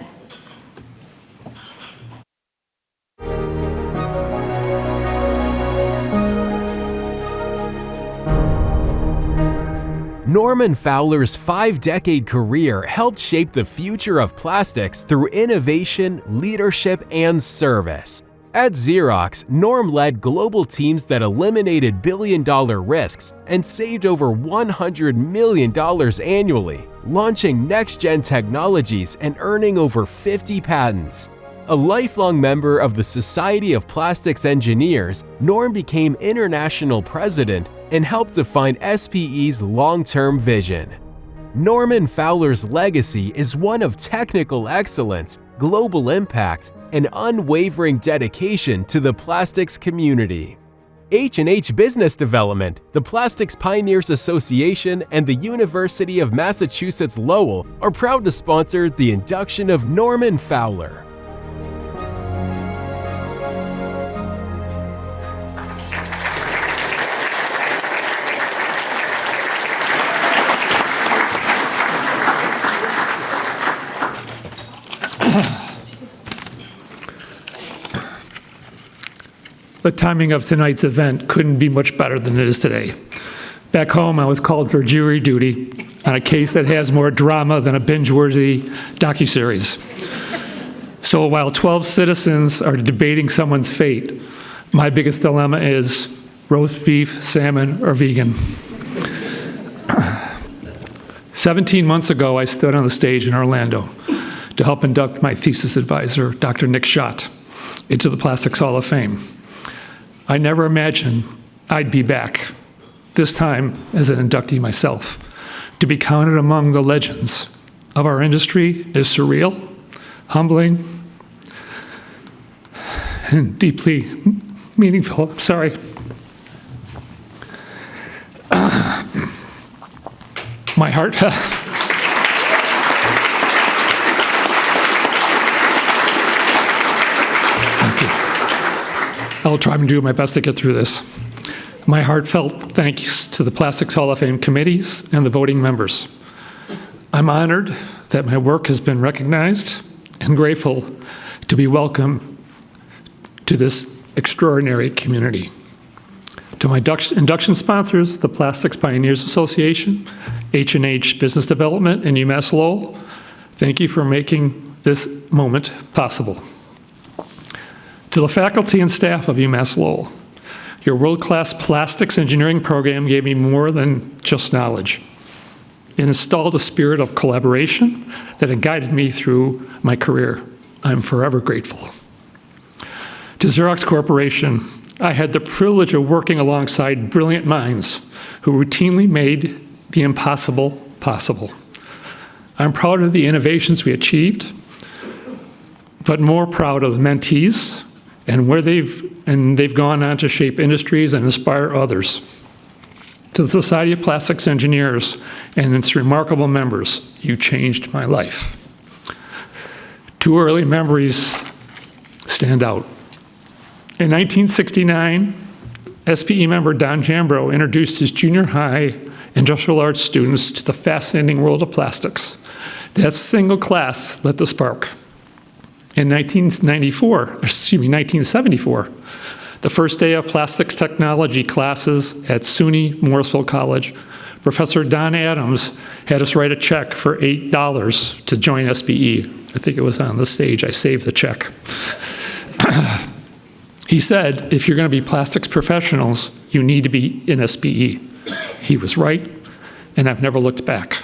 [SPEAKER 6] Norman Fowler's 5-decade career helped shape the future of plastics through innovation, leadership, and service. At Xerox, Norm led global teams that eliminated billion-dollar risks and saved over $100 million annually, launching next-gen technologies and earning over 50 patents. A lifelong member of the Society of Plastics Engineers, Norm became international president and helped define SPE's long-term vision. Norman Fowler's legacy is one of technical excellence, global impact, and unwavering dedication to the plastics community. H&H Business Development, the Plastics Pioneers Association, and the University of Massachusetts Lowell are proud to sponsor the induction of Norman Fowler.
[SPEAKER 15] The timing of tonight's event couldn't be much better than it is today. Back home, I was called for jury duty on a case that has more drama than a binge-worthy docuseries. So while 12 citizens are debating someone's fate, my biggest dilemma is roast beef, salmon, or vegan. 17 months ago, I stood on the stage in Orlando to help induct my thesis advisor, Dr. Nick Schott, into the Plastics Hall of Fame. I never imagined I'd be back, this time as an inductee myself. To be counted among the legends of our industry is surreal, humbling, and deeply meaningful. I'm sorry. My heart. I'll try and do my best to get through this. My heartfelt thanks to the Plastics Hall of Fame committees and the voting members. I'm honored that my work has been recognized and grateful to be welcomed to this extraordinary community. To my induction sponsors, the Plastics Pioneers Association, H&H Business Development, and UMass Lowell, thank you for making this moment possible. To the faculty and staff of UMass Lowell, your world-class plastics engineering program gave me more than just knowledge. It installed a spirit of collaboration that had guided me through my career. I'm forever grateful. To Xerox Corporation, I had the privilege of working alongside brilliant minds who routinely made the impossible possible. I'm proud of the innovations we achieved, but more proud of the mentees and where they've gone on to shape industries and inspire others. To the Society of Plastics Engineers and its remarkable members, you changed my life. Two early memories stand out. In 1969, SPE member Don Jambro introduced his junior high industrial arts students to the fascinating world of plastics. That single class lit the spark. In 1974, the first day of plastics technology classes at SUNY Morrisville College, Professor Don Adams had us write a check for $8 to join SPE. I think it was on the stage. I saved the check. He said, if you're going to be plastics professionals, you need to be in SPE. He was right, and I've never looked back.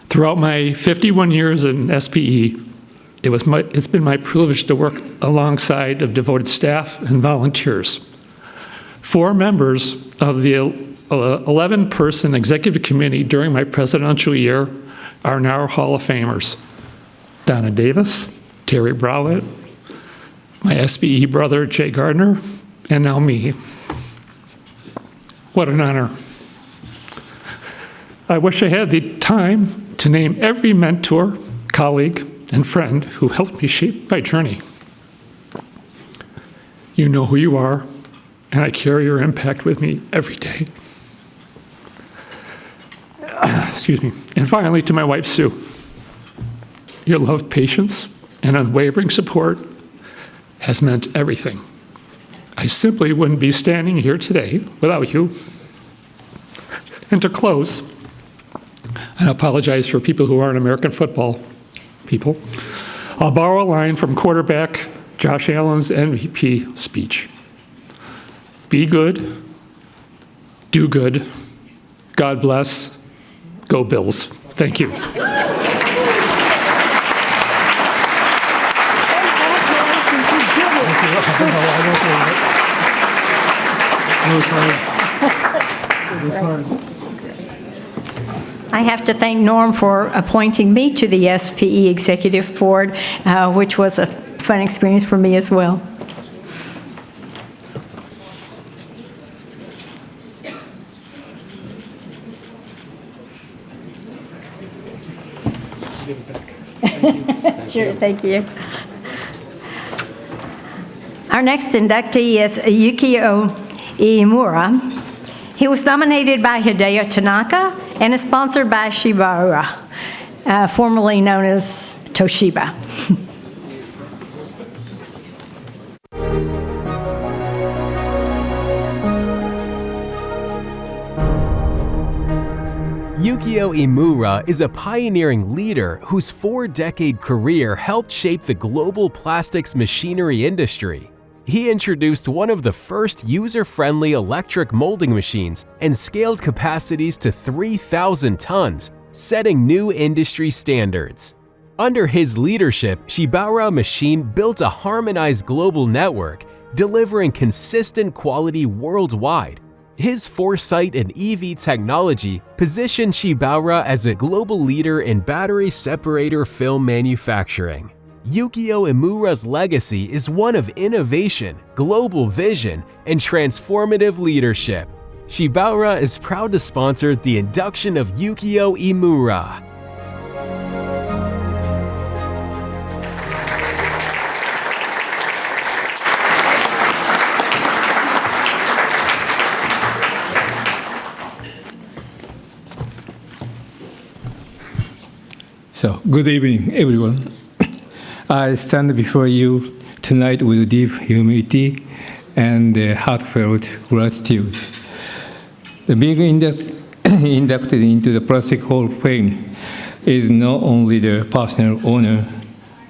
[SPEAKER 15] Throughout my 51 years in SPE, it's been my privilege to work alongside of devoted staff and volunteers. 4 members of the 11-person executive committee during my presidential year are now Hall of Famers. Donna Davis, Terry Browett, my SPE brother, Jay Gardner, and now me. What an honor. I wish I had the time to name every mentor, colleague, and friend who helped me shape my journey. You know who you are, and I carry your impact with me every day. Excuse me. And finally, to my wife, Sue. Your love, patience, and unwavering support has meant everything. I simply wouldn't be standing here today without you. And to close, and I apologize for people who aren't American football people, I'll borrow a line from quarterback Josh Allen's MVP speech. Be good, do good, God bless, go Bills. Thank you.
[SPEAKER 11] I have to thank Norm for appointing me to the SPE Executive Board, which was a fun experience for me as well. Sure, thank you. Our next inductee is Yukio Iemura. He was nominated by Hideo Tanaka and is sponsored by Shibara, formerly known as Toshiba.
[SPEAKER 6] Yukio Iemura is a pioneering leader whose 4-decade career helped shape the global plastics machinery industry. He introduced one of the first user-friendly electric molding machines and scaled capacities to 3,000 tons, setting new industry standards. Under his leadership, Shibara Machine built a harmonized global network, delivering consistent quality worldwide. His foresight in EV technology positioned Shibara as a global leader in battery separator film manufacturing. Yukio Iemura's legacy is one of innovation, global vision, and transformative leadership. Shibara is proud to sponsor the induction of Yukio Iemura.
[SPEAKER 16] So, good evening, everyone. I stand before you tonight with deep humility and heartfelt gratitude. The being inducted into the Plastic Hall of Fame is not only the personal honor,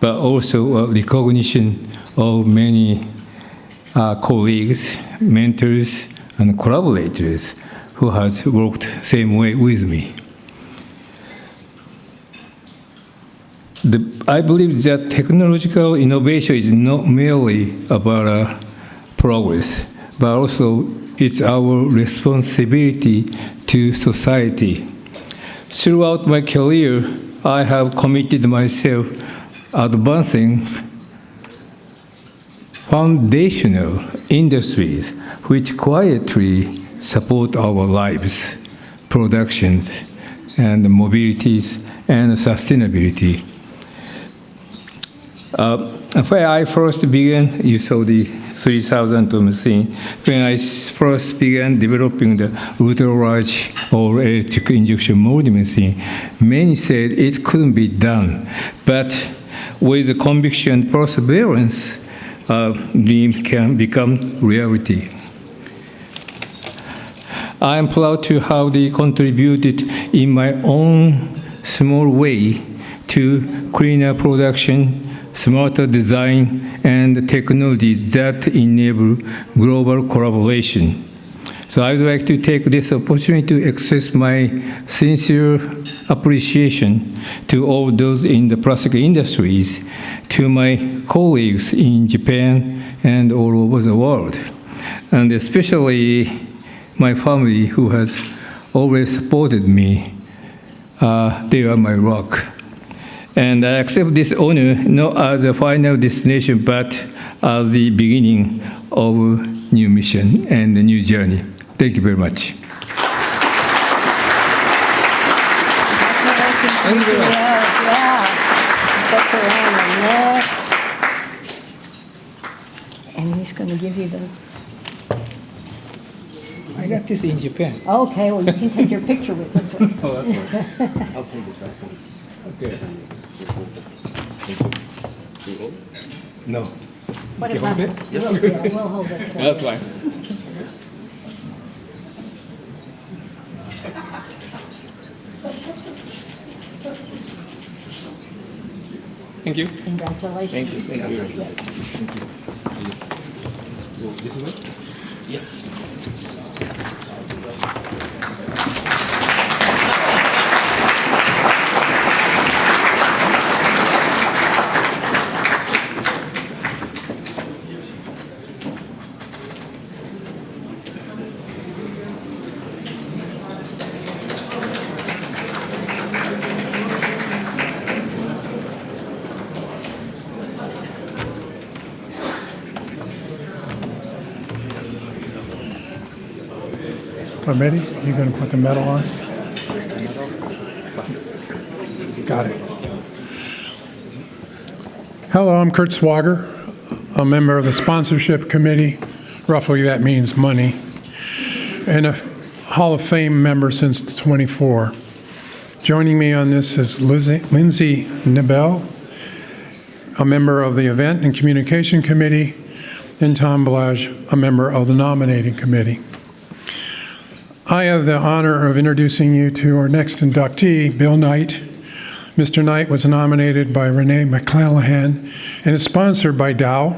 [SPEAKER 16] but also a recognition of many colleagues, mentors, and collaborators who has worked same way with me. I believe that technological innovation is not merely about progress, but also it's our responsibility to society. Throughout my career, I have committed myself advancing foundational industries which quietly support our lives, productions, and mobilities and sustainability. When I first began, you saw the 3000 machine. When I first began developing the ultra-large or electric injection molding machine, many said it couldn't be done. But with the conviction and perseverance, dream can become reality. I am proud to have contributed in my own small way to cleaner production, smarter design, and technologies that enable global collaboration. So I would like to take this opportunity to express my sincere appreciation to all those in the plastic industries, to my colleagues in Japan and all over the world, and especially my family who has always supported me. They are my rock. And I accept this honor not as a final destination, but as the beginning of a new mission and a new journey. Thank you very much.
[SPEAKER 11] Thank you. Yeah. That's around the neck. And he's going to give you the...
[SPEAKER 16] I got this in Japan.
[SPEAKER 11] Okay, well, you can take your picture with this one.
[SPEAKER 16] Oh, okay. I'll take it back. Okay. No.
[SPEAKER 11] What
[SPEAKER 16] You
[SPEAKER 11] about
[SPEAKER 16] hold it?
[SPEAKER 11] it? We'll hold this.
[SPEAKER 16] That's fine. Thank you.
[SPEAKER 11] Congratulations.
[SPEAKER 16] Thank you. Thank you. Thank you. Go this way? Yes.
[SPEAKER 17] Ready? You're going to put the medal on? Got it. Hello, I'm Kurt Swager, a member of the sponsorship committee. Roughly that means money. And a Hall of Fame member since 24. Joining me on this is Lindsay Nebel, a member of the event and communication committee, and Tom Blage, a member of the nominating committee. I have the honor of introducing you to our next inductee, Bill Knight. Mr. Knight was nominated by Renee McClellan and is sponsored by Dow.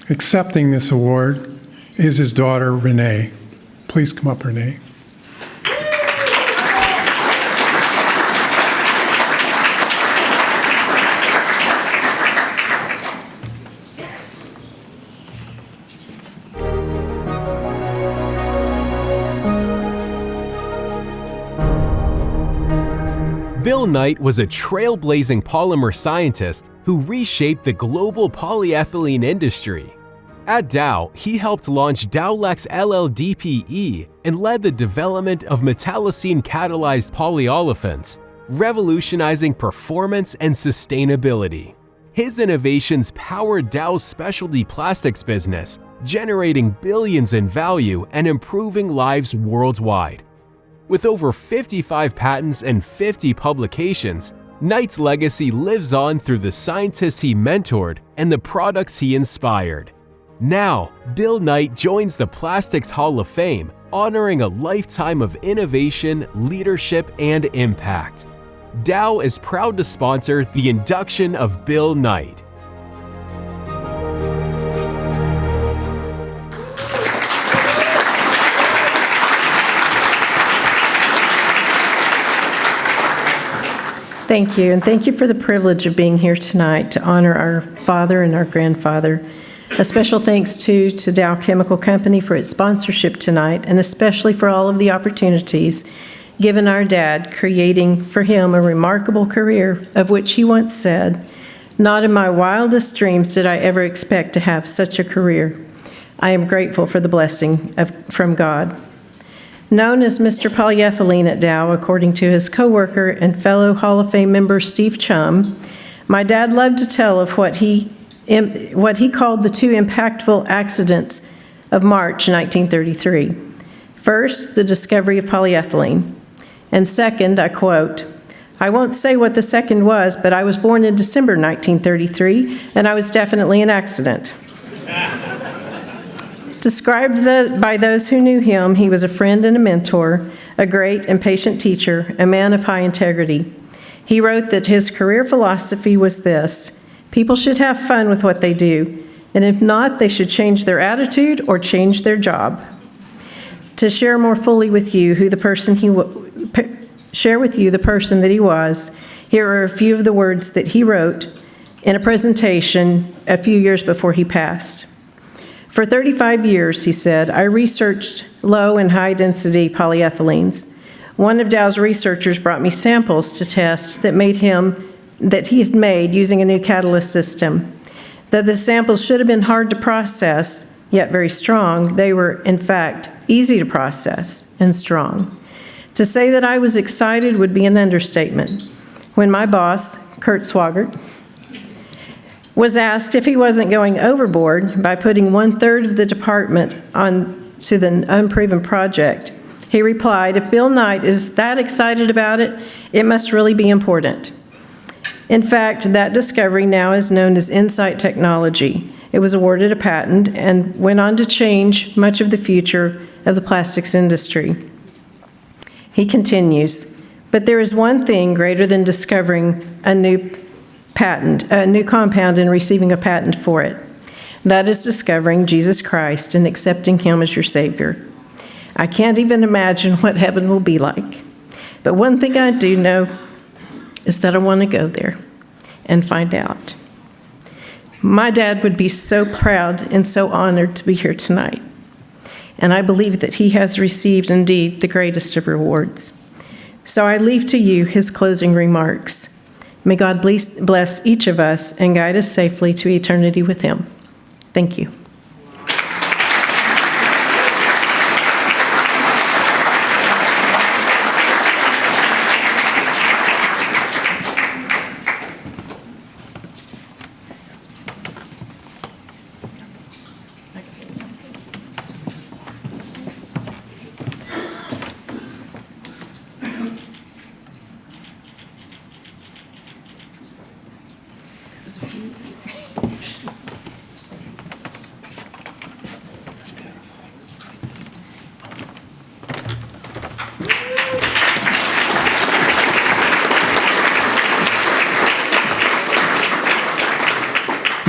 [SPEAKER 17] Accepting this award is his daughter, Renee. Please come up, Renee.
[SPEAKER 6] Bill Knight was a trailblazing polymer scientist who reshaped the global polyethylene industry. At Dow, he helped launch Dowlex LLDPE and led the development of metallocene-catalyzed polyolefins, revolutionizing performance and sustainability. His innovations powered Dow's specialty plastics business, generating billions in value and improving lives worldwide. With over 55 patents and 50 publications, Knight's legacy lives on through the scientists he mentored and the products he inspired. Now, Bill Knight joins the Plastics Hall of Fame, honoring a lifetime of innovation, leadership, and impact. Dow is proud to sponsor the induction of Bill Knight.
[SPEAKER 18] Thank you, and thank you for the privilege of being here tonight to honor our father and our grandfather. A special thanks to Dow Chemical Company for its sponsorship tonight, and especially for all of the opportunities given our dad, creating for him a remarkable career, of which he once said, "Not in my wildest dreams did I ever expect to have such a career. I am grateful for the blessing from God." Known as Mr. Polyethylene at Dow, according to his coworker and fellow Hall of Fame member Steve Chum, my dad loved to tell of what he called the two impactful accidents of March 1933. First, the discovery of polyethylene. And second, I quote, "I won't say what the second was, but I was born in December 1933, and I was definitely an accident." Described by those who knew him, he was a friend and a mentor, a great and patient teacher, a man of high integrity. He wrote that his career philosophy was this: people should have fun with what they do, and if not, they should change their attitude or change their job. To share more fully with you the person that he was, here are a few of the words that he wrote in a presentation a few years before he passed. "For 35 years," he said, "I researched low and high-density polyethylenes. One of Dow's researchers brought me samples to test that he had made using a new catalyst system. Though the samples should have been hard to process, yet very strong, they were, in fact, easy to process and strong. To say that I was excited would be an understatement. When my boss, Kurt Swagert, was asked if he wasn't going overboard by putting 1/3 of the department onto the unproven project, he replied, "If Bill Knight is that excited about it, it must really be important." In fact, that discovery now is known as Insight Technology. It was awarded a patent and went on to change much of the future of the plastics industry. He continues, "But there is one thing greater than discovering a new a new compound and receiving a patent for it. That is discovering Jesus Christ and accepting Him as your Savior. I can't even imagine what heaven will be like. But one thing I do know is that I want to go there and find out. My dad would be so proud and so honored to be here tonight. And I believe that he has received indeed the greatest of rewards. So I leave to you his closing remarks. May God bless each of us and guide us safely to eternity with Him. Thank you.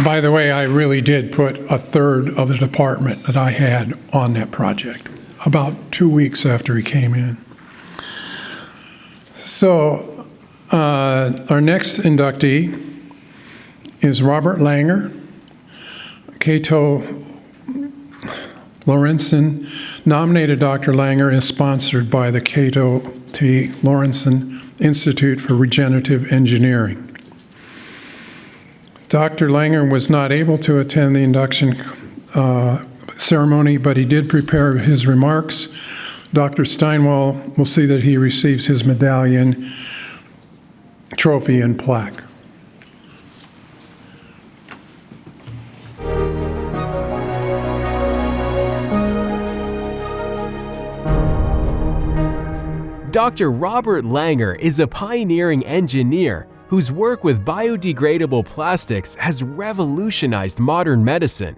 [SPEAKER 17] By the way, I really did put a third of the department that I had on that project, about 2 weeks after he came in. So our next inductee is Robert Langer. Cato Lorenzen nominated Dr. Langer is sponsored by the Cato T. Lorenzen Institute for Regenerative Engineering. Dr. Langer was not able to attend the induction ceremony, but he did prepare his remarks. Dr. Steinwell will see that he receives his medallion, trophy, and plaque.
[SPEAKER 6] Dr. Robert Langer is a pioneering engineer whose work with biodegradable plastics has revolutionized modern medicine.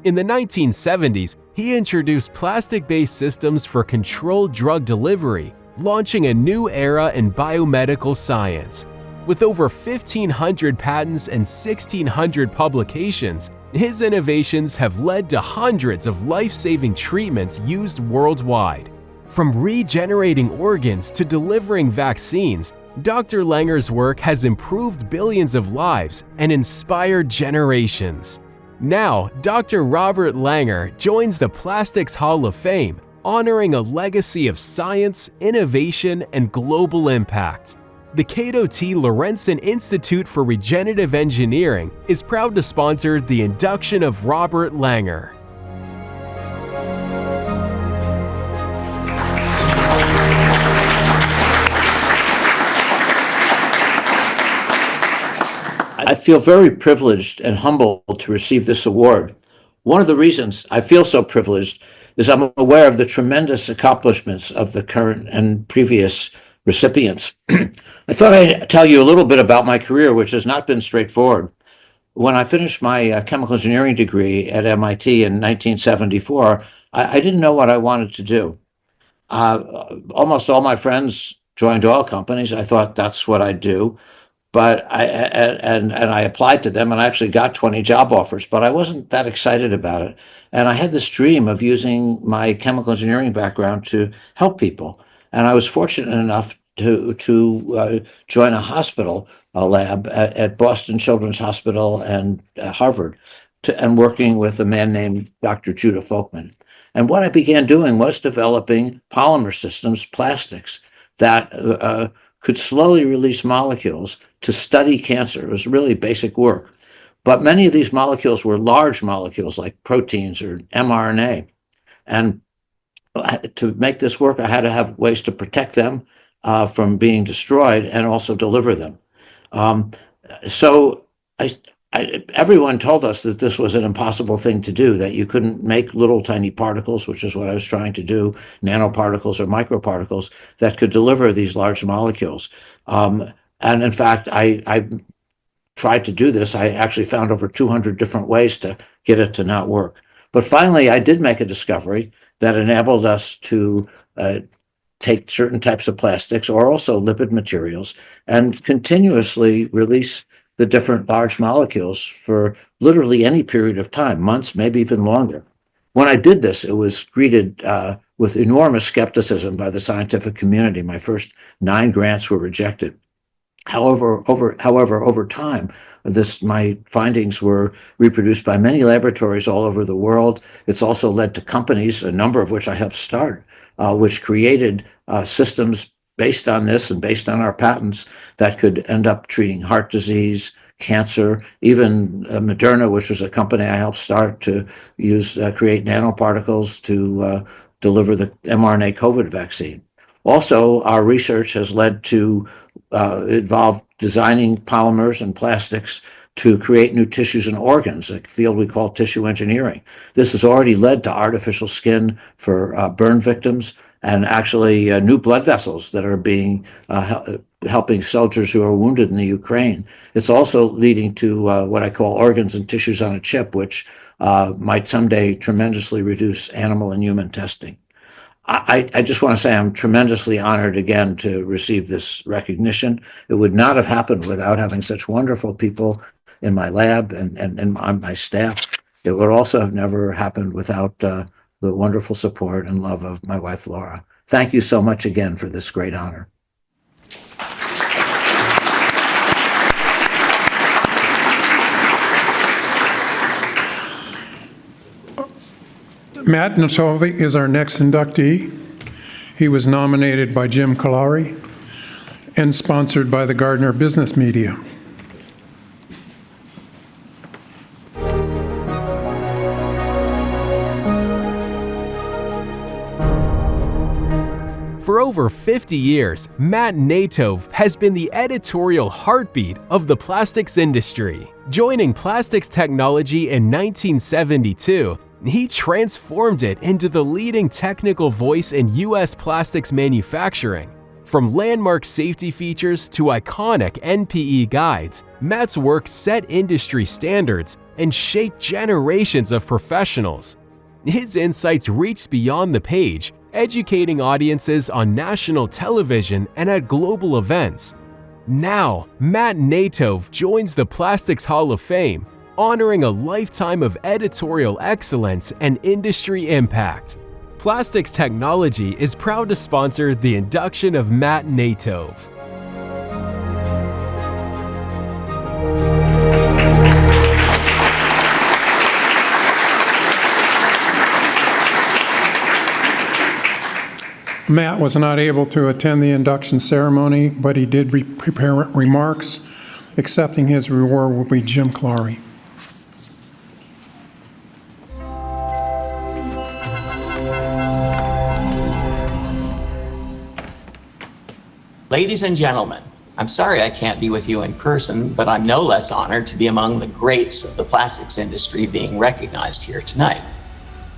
[SPEAKER 6] In the 1970s, he introduced plastic-based systems for controlled drug delivery, launching a new era in biomedical science. With over 1,500 patents and 1,600 publications, his innovations have led to hundreds of life-saving treatments used worldwide. From regenerating organs to delivering vaccines, Dr. Langer's work has improved billions of lives and inspired generations. Now, Dr. Robert Langer joins the Plastics Hall of Fame, honoring a legacy of science, innovation, and global impact. The Cato T. Lorenzen Institute for Regenerative Engineering is proud to sponsor the induction of Robert Langer.
[SPEAKER 19] I feel very privileged and humbled to receive this award. One of the reasons I feel so privileged is I'm aware of the tremendous accomplishments of the current and previous recipients. I thought I'd tell you a little bit about my career, which has not been straightforward. When I finished my chemical engineering degree at MIT in 1974, I didn't know what I wanted to do. Almost all my friends joined oil companies. I thought that's what I'd do. But I applied to them and I actually got 20 job offers, but I wasn't that excited about it. And I had this dream of using my chemical engineering background to help people. And I was fortunate enough to join a hospital lab at Boston Children's Hospital and Harvard, and working with a man named Dr. Judah Folkman. And what I began doing was developing polymer systems, plastics, that could slowly release molecules to study cancer. It was really basic work. But many of these molecules were large molecules like proteins or mRNA. And to make this work, I had to have ways to protect them from being destroyed and also deliver them. So everyone told us that this was an impossible thing to do, that you couldn't make little tiny particles, which is what I was trying to do, nanoparticles or microparticles that could deliver these large molecules. And in fact, I tried to do this. I actually found over 200 different ways to get it to not work. But finally, I did make a discovery that enabled us to take certain types of plastics or also lipid materials and continuously release the different large molecules for literally any period of time, months, maybe even longer. When I did this, it was greeted with enormous skepticism by the scientific community. My first 9 grants were rejected. However, over time, my findings were reproduced by many laboratories all over the world. It's also led to companies, a number of which I helped start, which created systems based on this and based on our patents that could end up treating heart disease, cancer, even Moderna, which was a company I helped start to create nanoparticles to deliver the mRNA COVID vaccine. Also, our research has led to involve designing polymers and plastics to create new tissues and organs, a field we call tissue engineering. This has already led to artificial skin for burn victims and actually new blood vessels that are being helping soldiers who are wounded in the Ukraine. It's also leading to what I call organs and tissues on a chip, which might someday tremendously reduce animal and human testing. I just want to say I'm tremendously honored again to receive this recognition. It would not have happened without having such wonderful people in my lab and on my staff. It would also have never happened without the wonderful support and love of my wife, Laura. Thank you so much again for this great honor.
[SPEAKER 17] Matt Natovi is our next inductee. He was nominated by Jim Kalari and sponsored by the Gardner Business Media.
[SPEAKER 6] For over 50 years, Matt Natov has been the editorial heartbeat of the plastics industry. Joining plastics technology in 1972, he transformed it into the leading technical voice in U.S. plastics manufacturing. From landmark safety features to iconic NPE guides, Matt's work set industry standards and shaped generations of professionals. His insights reached beyond the page, educating audiences on national television and at global events. Now, Matt Natov joins the Plastics Hall of Fame, honoring a lifetime of editorial excellence and industry impact. Plastics Technology is proud to sponsor the induction of Matt Natov.
[SPEAKER 17] Matt was not able to attend the induction ceremony, but he did prepare remarks. Accepting his reward will be Jim Kalari.
[SPEAKER 20] Ladies and gentlemen, I'm sorry I can't be with you in person, but I'm no less honored to be among the greats of the plastics industry being recognized here tonight.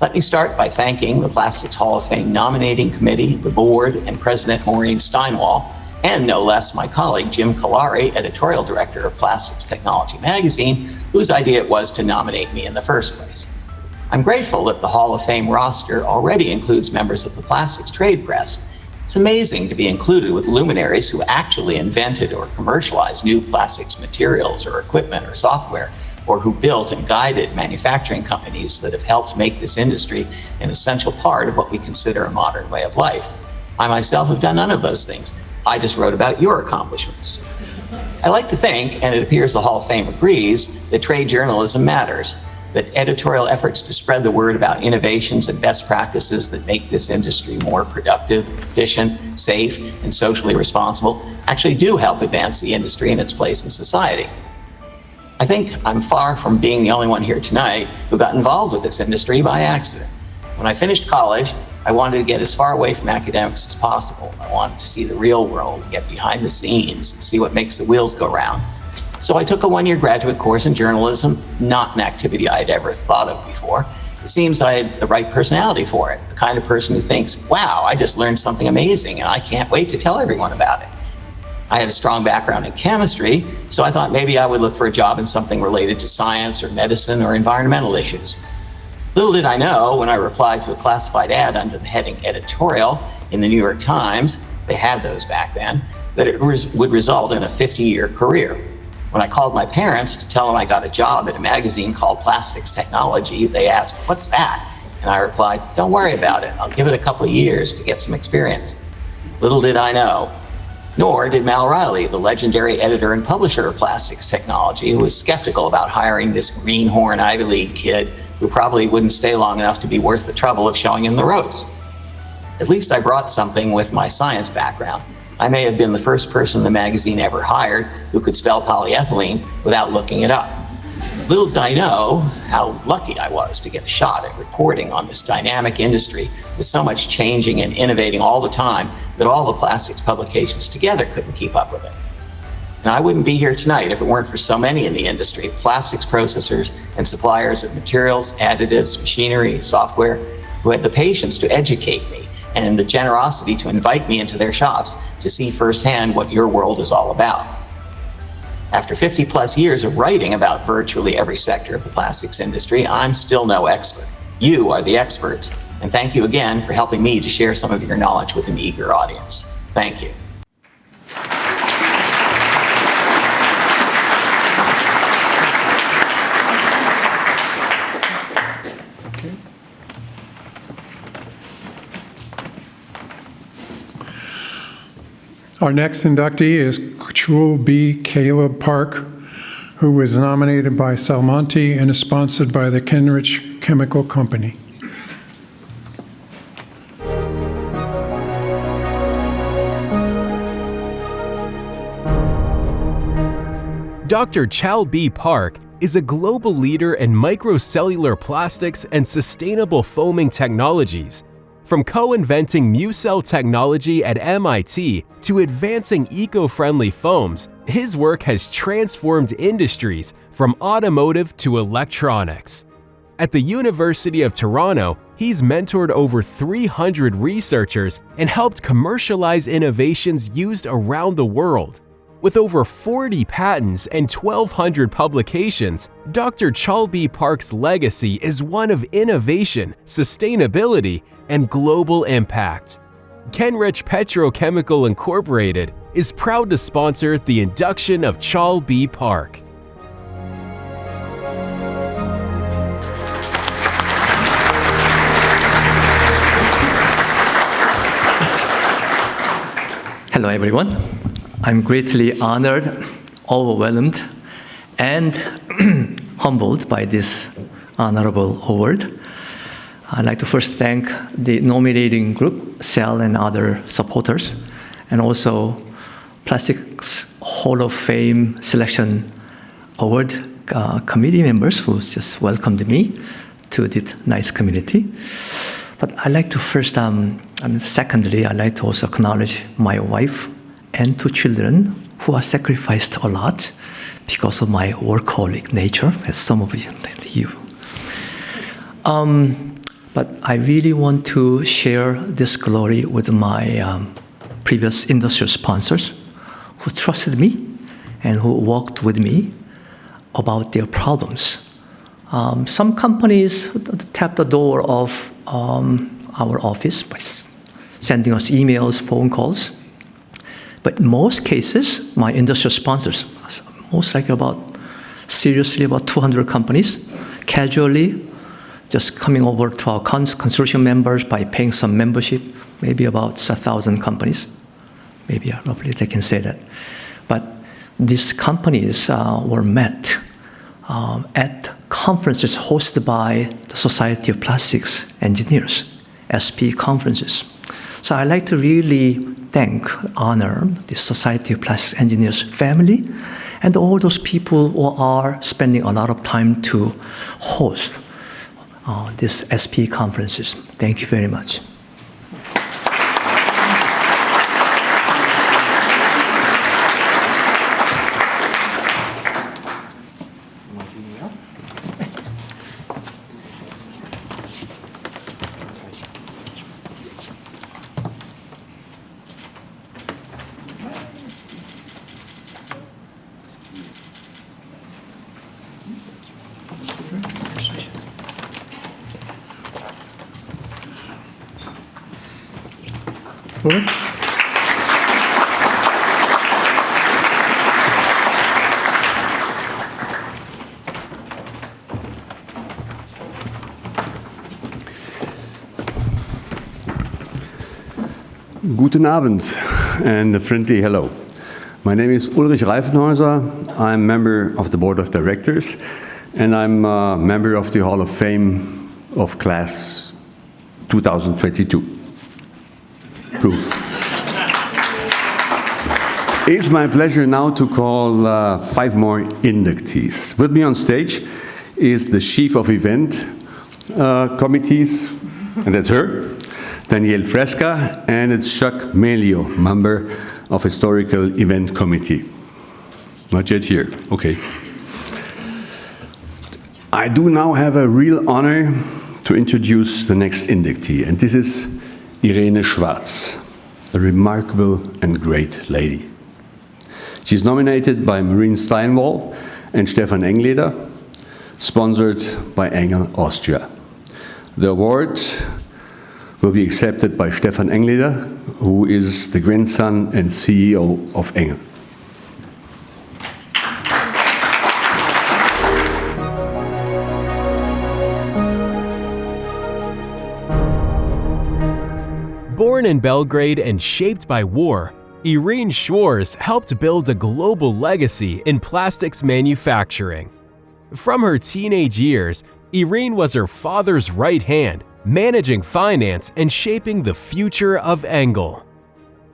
[SPEAKER 20] Let me start by thanking the Plastics Hall of Fame nominating committee, the board, and President Maureen Steinwall, and no less my colleague Jim Kalari, editorial director of Plastics Technology magazine, whose idea it was to nominate me in the first place. I'm grateful that the Hall of Fame roster already includes members of the plastics trade press. It's amazing to be included with luminaries who actually invented or commercialized new plastics materials or equipment or software, or who built and guided manufacturing companies that have helped make this industry an essential part of what we consider a modern way of life. I myself have done none of those things. I just wrote about your accomplishments. I like to think, and it appears the Hall of Fame agrees, that trade journalism matters, that editorial efforts to spread the word about innovations and best practices that make this industry more productive, efficient, safe, and socially responsible actually do help advance the industry and its place in society. I think I'm far from being the only one here tonight who got involved with this industry by accident. When I finished college, I wanted to get as far away from academics as possible. I wanted to see the real world, get behind the scenes, and see what makes the wheels go round. So I took a one-year graduate course in journalism, not an activity I had ever thought of before. It seems I had the right personality for it, the kind of person who thinks, wow, I just learned something amazing and I can't wait to tell everyone about it. I had a strong background in chemistry, so I thought maybe I would look for a job in something related to science or medicine or environmental issues. Little did I know when I replied to a classified ad under the heading editorial in the New York Times, they had those back then, that it would result in a 50-year career. When I called my parents to tell them I got a job at a magazine called Plastics Technology, they asked, "What's that?" And I replied, "Don't worry about it. I'll give it a couple of years to get some experience." Little did I know, nor did Mal Riley, the legendary editor and publisher of Plastics Technology, who was skeptical about hiring this greenhorn Ivy League kid who probably wouldn't stay long enough to be worth the trouble of showing him the ropes. At least I brought something with my science background. I may have been the first person the magazine ever hired who could spell polyethylene without looking it up. Little did I know how lucky I was to get a shot at reporting on this dynamic industry with so much changing and innovating all the time that all the plastics publications together couldn't keep up with it. And I wouldn't be here tonight if it weren't for so many in the industry, plastics processors and suppliers of materials, additives, machinery, software, who had the patience to educate me and the generosity to invite me into their shops to see firsthand what your world is all about. After 50 plus years of writing about virtually every sector of the plastics industry, I'm still no expert. You are the experts, and thank you again for helping me to share some of your knowledge with an eager audience. Thank you.
[SPEAKER 17] Our next inductee is Chul B. Caleb Park, who was nominated by Salmonti and is sponsored by the Kenrich Chemical Company.
[SPEAKER 6] Dr. Chul B. Park is a global leader in microcellular plastics and sustainable foaming technologies. From co-inventing MuCell technology at MIT to advancing eco-friendly foams, his work has transformed industries from automotive to electronics. At the University of Toronto, he's mentored over 300 researchers and helped commercialize innovations used around the world. With over 40 patents and 1,200 publications, Dr. Chul B. Park's legacy is one of innovation, sustainability, and global impact. Kenrich Petrochemical Incorporated is proud to sponsor the induction of Chul B. Park.
[SPEAKER 21] Hello, everyone. I'm greatly honored, overwhelmed, and humbled by this honorable award. I'd like to first thank the nominating group, SEL and other supporters, and also Plastics Hall of Fame Selection Award committee members who just welcomed me to this nice community. But I'd like to first, secondly, I'd like to also acknowledge my wife and 2 children who are sacrificed a lot because of my workaholic nature, as some of you. But I really want to share this glory with my previous industrial sponsors who trusted me and who worked with me about their problems. Some companies tapped the door of our office by sending us emails, phone calls. But in most cases, my industrial sponsors, most likely seriously about 200 companies, casually just coming over to our consortium members by paying some membership, maybe about 1,000 companies. Maybe roughly they can say that. But these companies were met at conferences hosted by the Society of Plastics Engineers, SP conferences. So I'd like to really honor the Society of Plastics Engineers family and all those people who are spending a lot of time to host these SP conferences. Thank you very much.
[SPEAKER 1] Guten Abend and a friendly hello. My name is Ulrich Reifenhäuser. I'm a member of the Board of Directors, and I'm a member of the Hall of Fame of Class 2022. Proof. It's my pleasure now to call 5 more inductees. With me on stage is the Chief of Event Committees, and that's her, Danielle Fresca, and it's Chuck Melio, member of Historical Event Committee. Not yet here, okay. I do now have a real honor to introduce the next inductee, and this is Irene Schwarz, a remarkable and great lady. She's nominated by Marine Steinwall and Stefan Engleder, sponsored by Engel Austria. The award will be accepted by Stefan Engleder, who is the grandson and CEO of Engel.
[SPEAKER 6] Born in Belgrade and shaped by war, Irene Schwarz helped build a global legacy in plastics manufacturing. From her teenage years, Irene was her father's right hand, managing finance and shaping the future of Engel.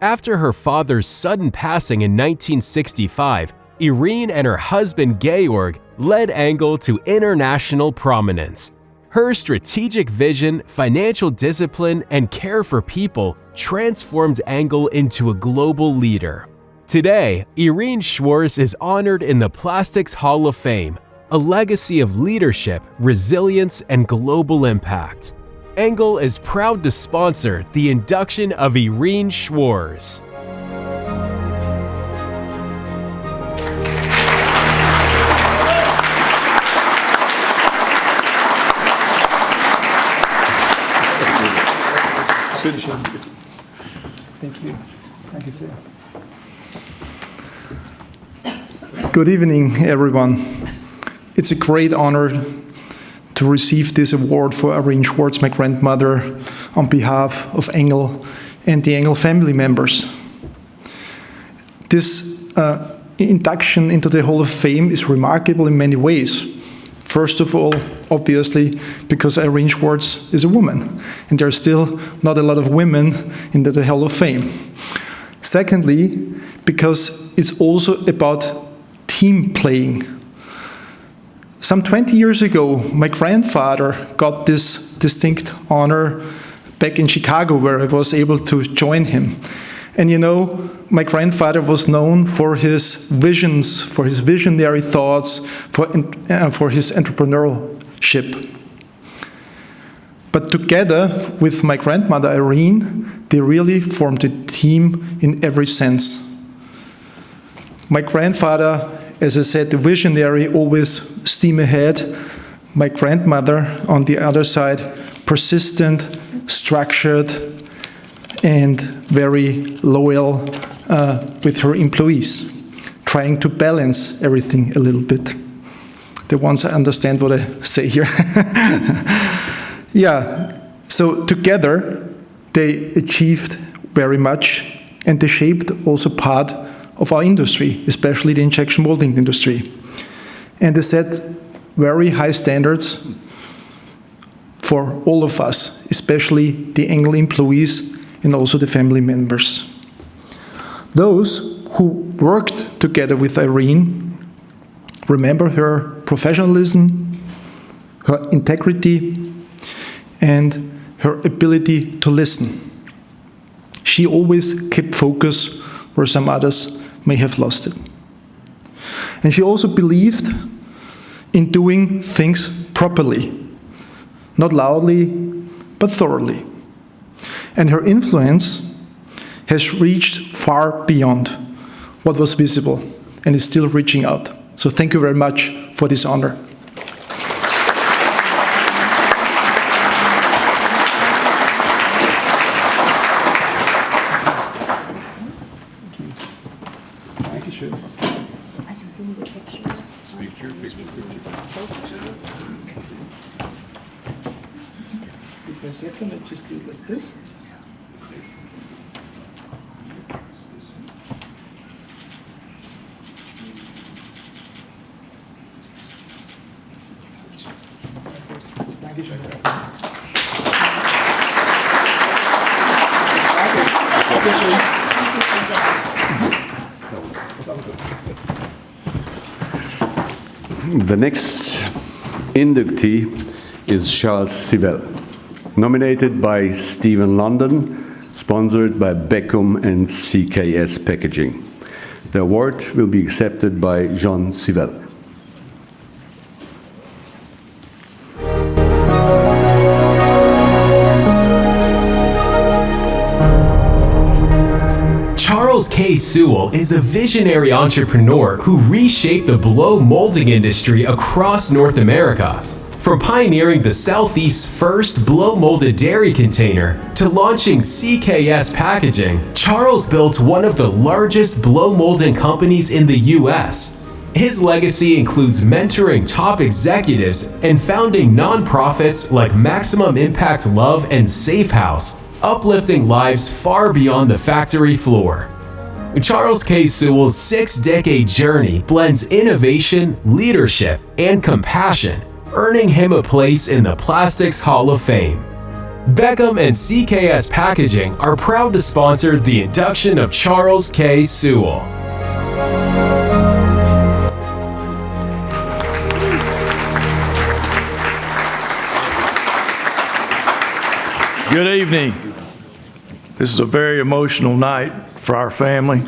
[SPEAKER 6] After her father's sudden passing in 1965, Irene and her husband Georg led Engel to international prominence. Her strategic vision, financial discipline, and care for people transformed Engel into a global leader. Today, Irene Schwarz is honored in the Plastics Hall of Fame, a legacy of leadership, resilience, and global impact. Engel is proud to sponsor the induction of Irene Schwarz.
[SPEAKER 22] Thank you. Thank you, sir. Good evening, everyone. It's a great honor to receive this award for Irene Schwarz, my grandmother, on behalf of Engel and the Engel family members. This induction into the Hall of Fame is remarkable in many ways. First of all, obviously, because Irene Schwarz is a woman, and there are still not a lot of women in the Hall of Fame. Secondly, because it's also about team playing. Some 20 years ago, my grandfather got this distinct honor back in Chicago, where I was able to join him. And you know, my grandfather was known for his visions, for his visionary thoughts, for his entrepreneurship. But together with my grandmother Irene, they really formed a team in every sense. My grandfather, as I said, the visionary, always steam ahead. My grandmother, on the other side, persistent, structured, and very loyal with her employees, trying to balance everything a little bit. The ones I understand what I say here. Yeah, so together they achieved very much, and they shaped also part of our industry, especially the injection molding industry. And they set very high standards for all of us, especially the Engel employees and also the family members. Those who worked together with Irene remember her professionalism, her integrity, and her ability to listen. She always kept focus where some others may have lost it. And she also believed in doing things properly, not loudly, but thoroughly. And her influence has reached far beyond what was visible and is still reaching out. So thank you very much for this honor.
[SPEAKER 12] Second, I just do it like this.
[SPEAKER 1] The next inductee is Charles Sivell, nominated by Stephen London, sponsored by Beckham and CKS Packaging. The award will be accepted by Jean Sivell.
[SPEAKER 6] Charles K. Sewell is a visionary entrepreneur who reshaped the blow molding industry across North America. From pioneering the Southeast's first blow-molded dairy container to launching CKS Packaging, Charles built one of the largest blow-molding companies in the U.S. His legacy includes mentoring top executives and founding nonprofits like Maximum Impact Love and Safe House, uplifting lives far beyond the factory floor. Charles K. Sewell's 6-decade journey blends innovation, leadership, and compassion, earning him a place in the Plastics Hall of Fame. Beckham and CKS Packaging are proud to sponsor the induction of Charles K. Sewell.
[SPEAKER 2] Good evening. This is a very emotional night for our family.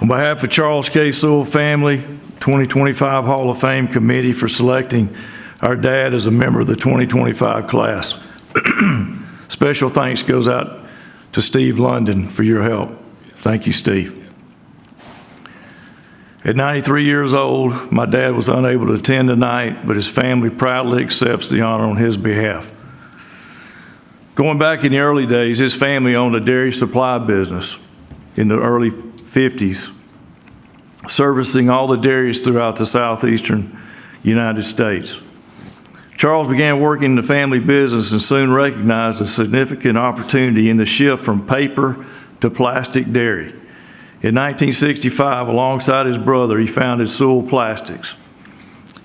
[SPEAKER 2] On behalf of Charles K. Sewell family, 2025 Hall of Fame committee for selecting our dad as a member of the 2025 class. Special thanks goes out to Steve London for your help. Thank you, Steve. At 93 years old, my dad was unable to attend tonight, but his family proudly accepts the honor on his behalf. Going back in the early days, his family owned a dairy supply business in the early 50s, servicing all the dairies throughout the southeastern United States. Charles began working in the family business and soon recognized a significant opportunity in the shift from paper to plastic dairy. In 1965, alongside his brother, he founded Sewell Plastics.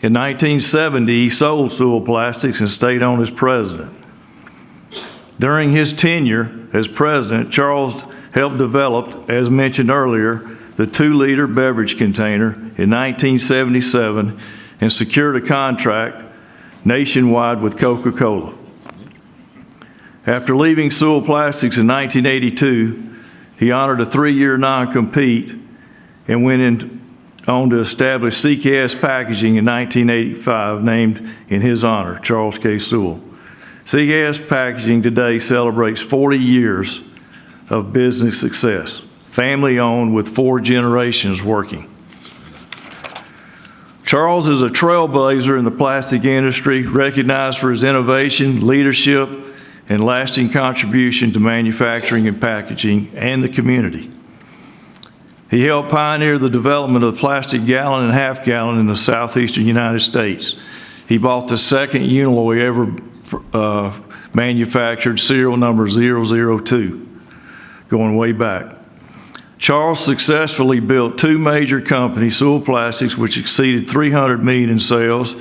[SPEAKER 2] In 1970, he sold Sewell Plastics and stayed on as president. During his tenure as president, Charles helped develop, as mentioned earlier, the 2-liter beverage container in 1977 and secured a contract nationwide with Coca-Cola. After leaving Sewell Plastics in 1982, he honored a 3-year non-compete and went on to establish CKS Packaging in 1985, named in his honor, Charles K. Sewell. CKS Packaging today celebrates 40 years of business success, family-owned with 4 generations working. Charles is a trailblazer in the plastic industry, recognized for his innovation, leadership, and lasting contribution to manufacturing and packaging and the community. He helped pioneer the development of the plastic gallon and half gallon in the southeastern United States. He bought the second Unilloy ever manufactured, serial number 002, going way back. Charles successfully built 2 major companies, Sewell Plastics, which exceeded $300 million in sales,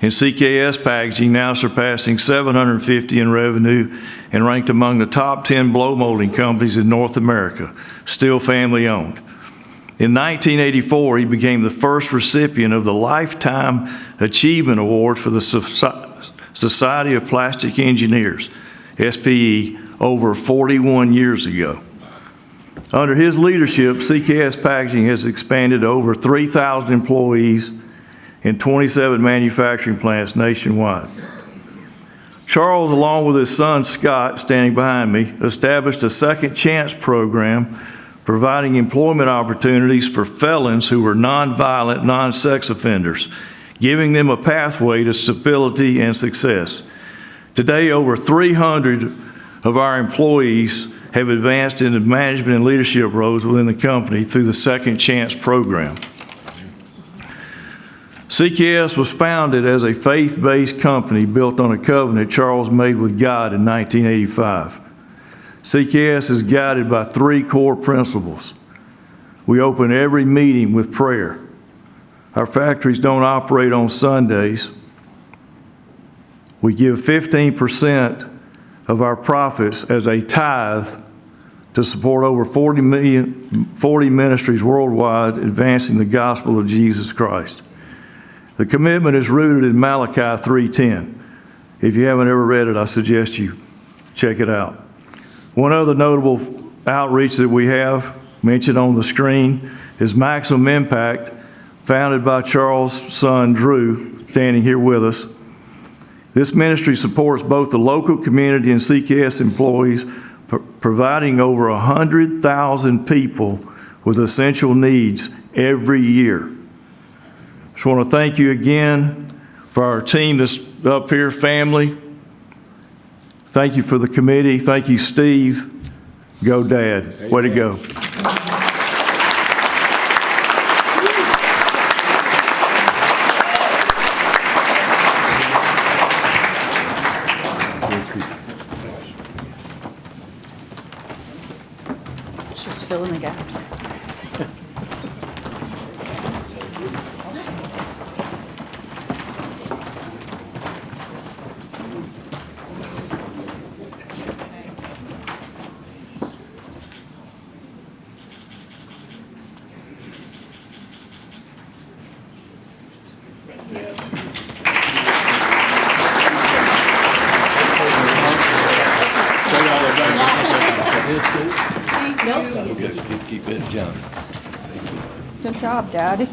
[SPEAKER 2] and CKS Packaging, now surpassing $750 in revenue and ranked among the top 10 blow molding companies in North America, still family owned. In 1984, he became the first recipient of the Lifetime Achievement Award for the Society of Plastic Engineers, SPE, over 41 years ago. Under his leadership, CKS Packaging has expanded to over 3,000 employees in 27 manufacturing plants nationwide. Charles, along with his son Scott, standing behind me, established a Second Chance program providing employment opportunities for felons who were nonviolent, non-sex offenders, giving them a pathway to stability and success. Today, over 300 of our employees have advanced into management and leadership roles within the company through the Second Chance program. CKS was founded as a faith-based company built on a covenant Charles made with God in 1985. CKS is guided by 3 core principles. We open every meeting with prayer. Our factories don't operate on Sundays. We give 15% of our profits as a tithe to support over 40 ministries worldwide advancing the gospel of Jesus Christ. The commitment is rooted in Malachi 3:10. If you haven't ever read it, I suggest you check it out. One other notable outreach that we have, mentioned on the screen, is Maximum Impact, founded by Charles' son, Drew, standing here with us. This ministry supports both the local community and CKS employees, providing over 100,000 people with essential needs every year. Just want to thank you again for our team that's up here, family. Thank you for the committee. Thank you, Steve. Go, Dad. Way to go.
[SPEAKER 5] Just fill in the gaps.
[SPEAKER 1] Keep it, John.
[SPEAKER 5] Good job, Daddy.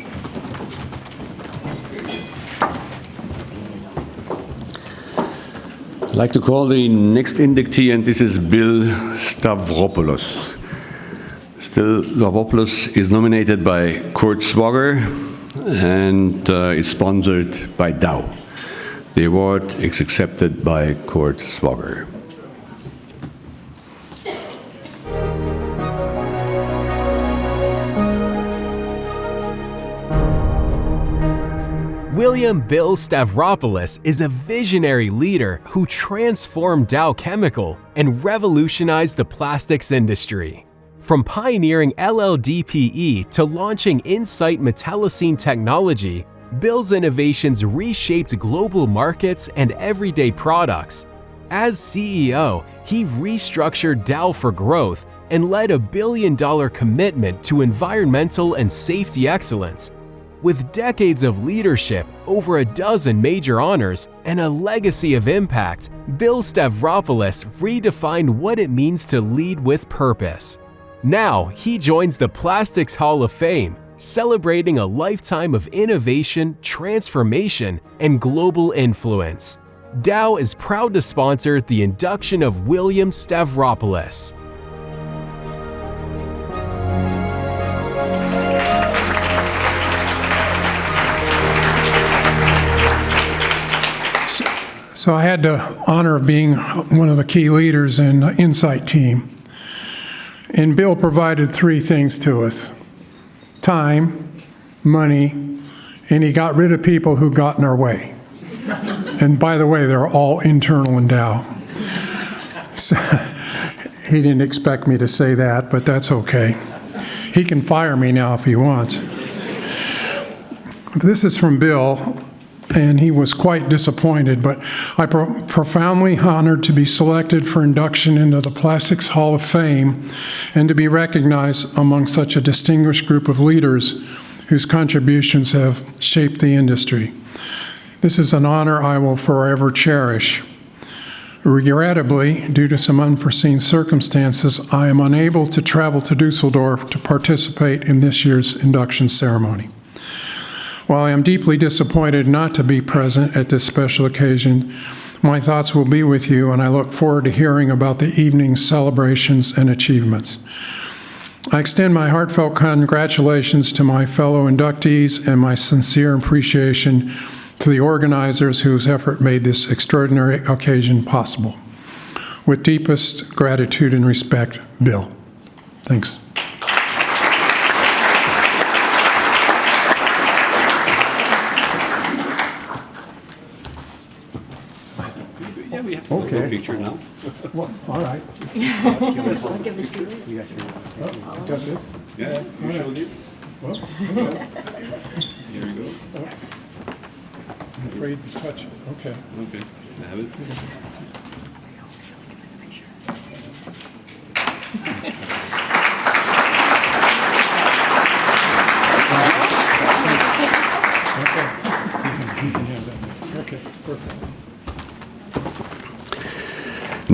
[SPEAKER 1] I'd like to call the next inductee, and this is Bill Stavropoulos. Stavropoulos is nominated by Kurt Swagger and is sponsored by Dow. The award is accepted by Kurt Swagger.
[SPEAKER 6] William Bill Stavropoulos is a visionary leader who transformed Dow Chemical and revolutionized the plastics industry. From pioneering LLDPE to launching Insight metallocene technology, Bill's innovations reshaped global markets and everyday products. As CEO, he restructured Dow for growth and led a billion-dollar commitment to environmental and safety excellence. With decades of leadership, over a dozen major honors, and a legacy of impact, Bill Stavropoulos redefined what it means to lead with purpose. Now, he joins the Plastics Hall of Fame, celebrating a lifetime of innovation, transformation, and global influence. Dow is proud to sponsor the induction of William Stavropoulos.
[SPEAKER 17] So I had the honor of being one of the key leaders in the Insight team. And Bill provided three things to us: time, money, and he got rid of people who got in our way. And by the way, they're all internal in Dow. So, he didn't expect me to say that, but that's okay. He can fire me now if he wants. This is from Bill, and he was quite disappointed, but I'm profoundly honored to be selected for induction into the Plastics Hall of Fame and to be recognized among such a distinguished group of leaders whose contributions have shaped the industry. This is an honor I will forever cherish. Regrettably, due to some unforeseen circumstances, I am unable to travel to Dusseldorf to participate in this year's induction ceremony. While I am deeply disappointed not to be present at this special occasion, my thoughts will be with you, and I look forward to hearing about the evening's celebrations and achievements. I extend my heartfelt congratulations to my fellow inductees and my sincere appreciation to the organizers whose effort made this extraordinary occasion possible. With deepest gratitude and respect, Bill. Thanks.
[SPEAKER 1] Okay. Picture now.
[SPEAKER 17] Well, all right.
[SPEAKER 1] I'll give this to you. You got this? Yeah, you show this?
[SPEAKER 17] Well,
[SPEAKER 1] here we go.
[SPEAKER 17] I'm afraid to touch it. Okay.
[SPEAKER 1] Okay. Have it.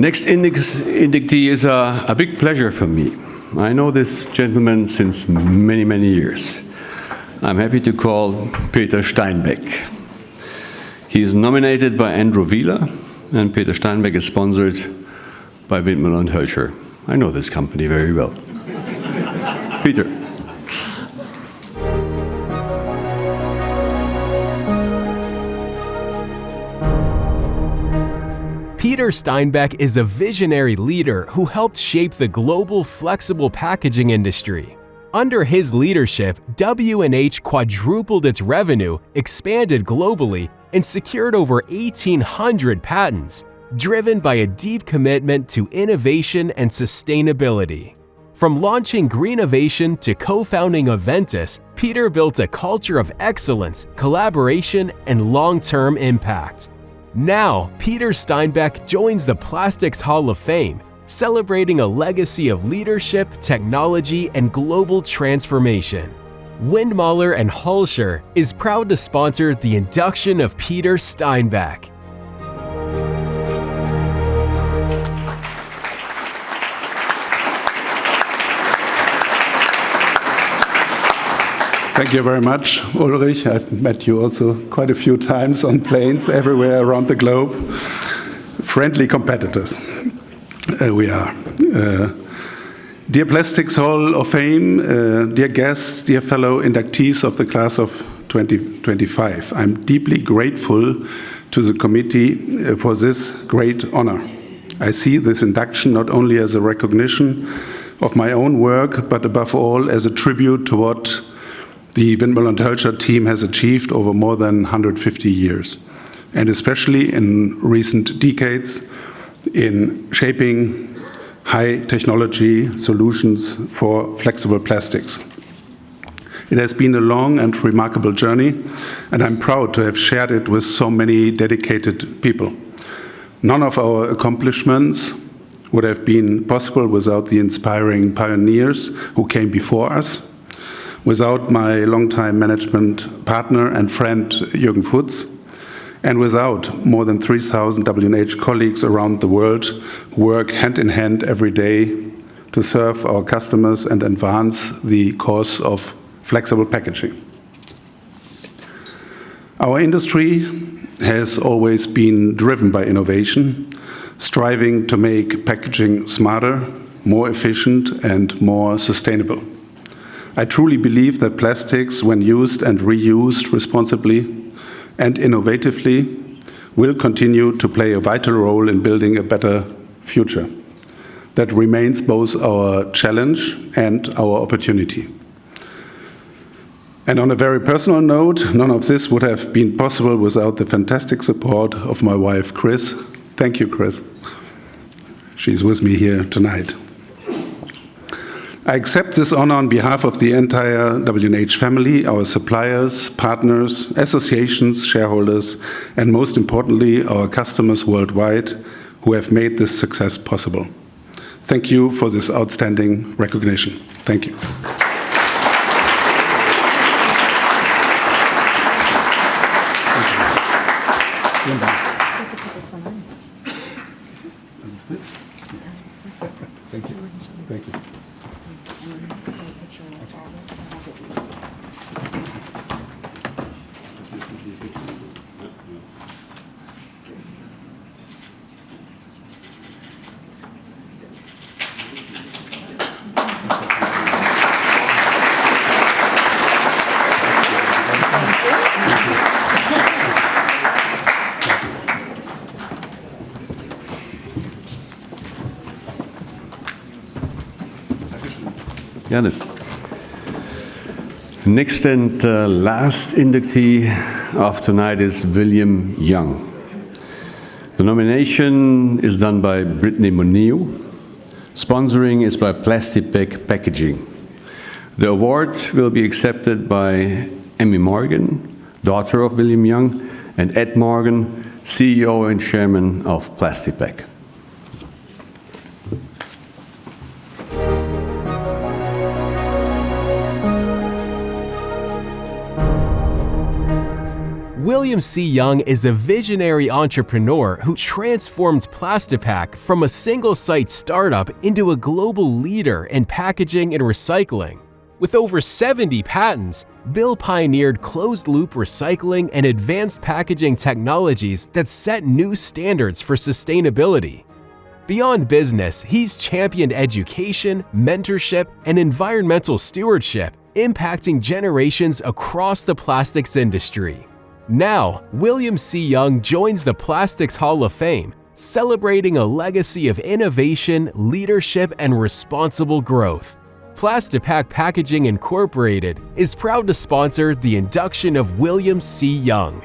[SPEAKER 1] Next inductee is a big pleasure for me. I know this gentleman since many, many years. I'm happy to call Peter Steinbeck. He's nominated by Andrew Wheeler, and Peter Steinbeck is sponsored by Windmüller & Hölscher. I know this company very well. Peter.
[SPEAKER 6] Peter Steinbeck is a visionary leader who helped shape the global flexible packaging industry. Under his leadership, W&H quadrupled its revenue, expanded globally, and secured over 1,800 patents, driven by a deep commitment to innovation and sustainability. From launching Greenovation to co-founding Aventus, Peter built a culture of excellence, collaboration, and long-term impact. Now, Peter Steinbeck joins the Plastics Hall of Fame, celebrating a legacy of leadership, technology, and global transformation. Windmüller & Hölscher is proud to sponsor the induction of Peter Steinbeck.
[SPEAKER 3] Thank you very much, Ulrich. I've met you also quite a few times on planes everywhere around the globe. Friendly competitors. We are. Dear Plastics Hall of Fame, dear guests, dear fellow inductees of the class of 2025, I'm deeply grateful to the committee for this great honor. I see this induction not only as a recognition of my own work, but above all as a tribute to what the Windmüller & Hölscher team has achieved over more than 150 years, and especially in recent decades in shaping high technology solutions for flexible plastics. It has been a long and remarkable journey, and I'm proud to have shared it with so many dedicated people. None of our accomplishments would have been possible without the inspiring pioneers who came before us, without my longtime management partner and friend Jürgen Futz, and without more than 3,000 W&H colleagues around the world who work hand in hand every day to serve our customers and advance the cause of flexible packaging. Our industry has always been driven by innovation, striving to make packaging smarter, more efficient, and more sustainable. I truly believe that plastics, when used and reused responsibly and innovatively, will continue to play a vital role in building a better future. That remains both our challenge and our opportunity. And on a very personal note, none of this would have been possible without the fantastic support of my wife, Chris. Thank you, Chris. She's with me here tonight. I accept this honor on behalf of the entire W&H family, our suppliers, partners, associations, shareholders, and most importantly, our customers worldwide who have made this success possible. Thank you for this outstanding recognition. Thank you. Thank you. Thank you.
[SPEAKER 1] Gerne. Next and last inductee of tonight is William Young. The nomination is done by Brittany Moneo. Sponsoring is by Plastic Packaging. The award will be accepted by Emmy Morgan, daughter of William Young, and Ed Morgan, CEO and chairman of Plastic Pack.
[SPEAKER 6] William C. Young is a visionary entrepreneur who transformed Plastipack from a single-site startup into a global leader in packaging and recycling. With over 70 patents, Bill pioneered closed-loop recycling and advanced packaging technologies that set new standards for sustainability. Beyond business, he's championed education, mentorship, and environmental stewardship, impacting generations across the plastics industry. Now, William C. Young joins the Plastics Hall of Fame, celebrating a legacy of innovation, leadership, and responsible growth. Plastipack Packaging Incorporated is proud to sponsor the induction of William C. Young.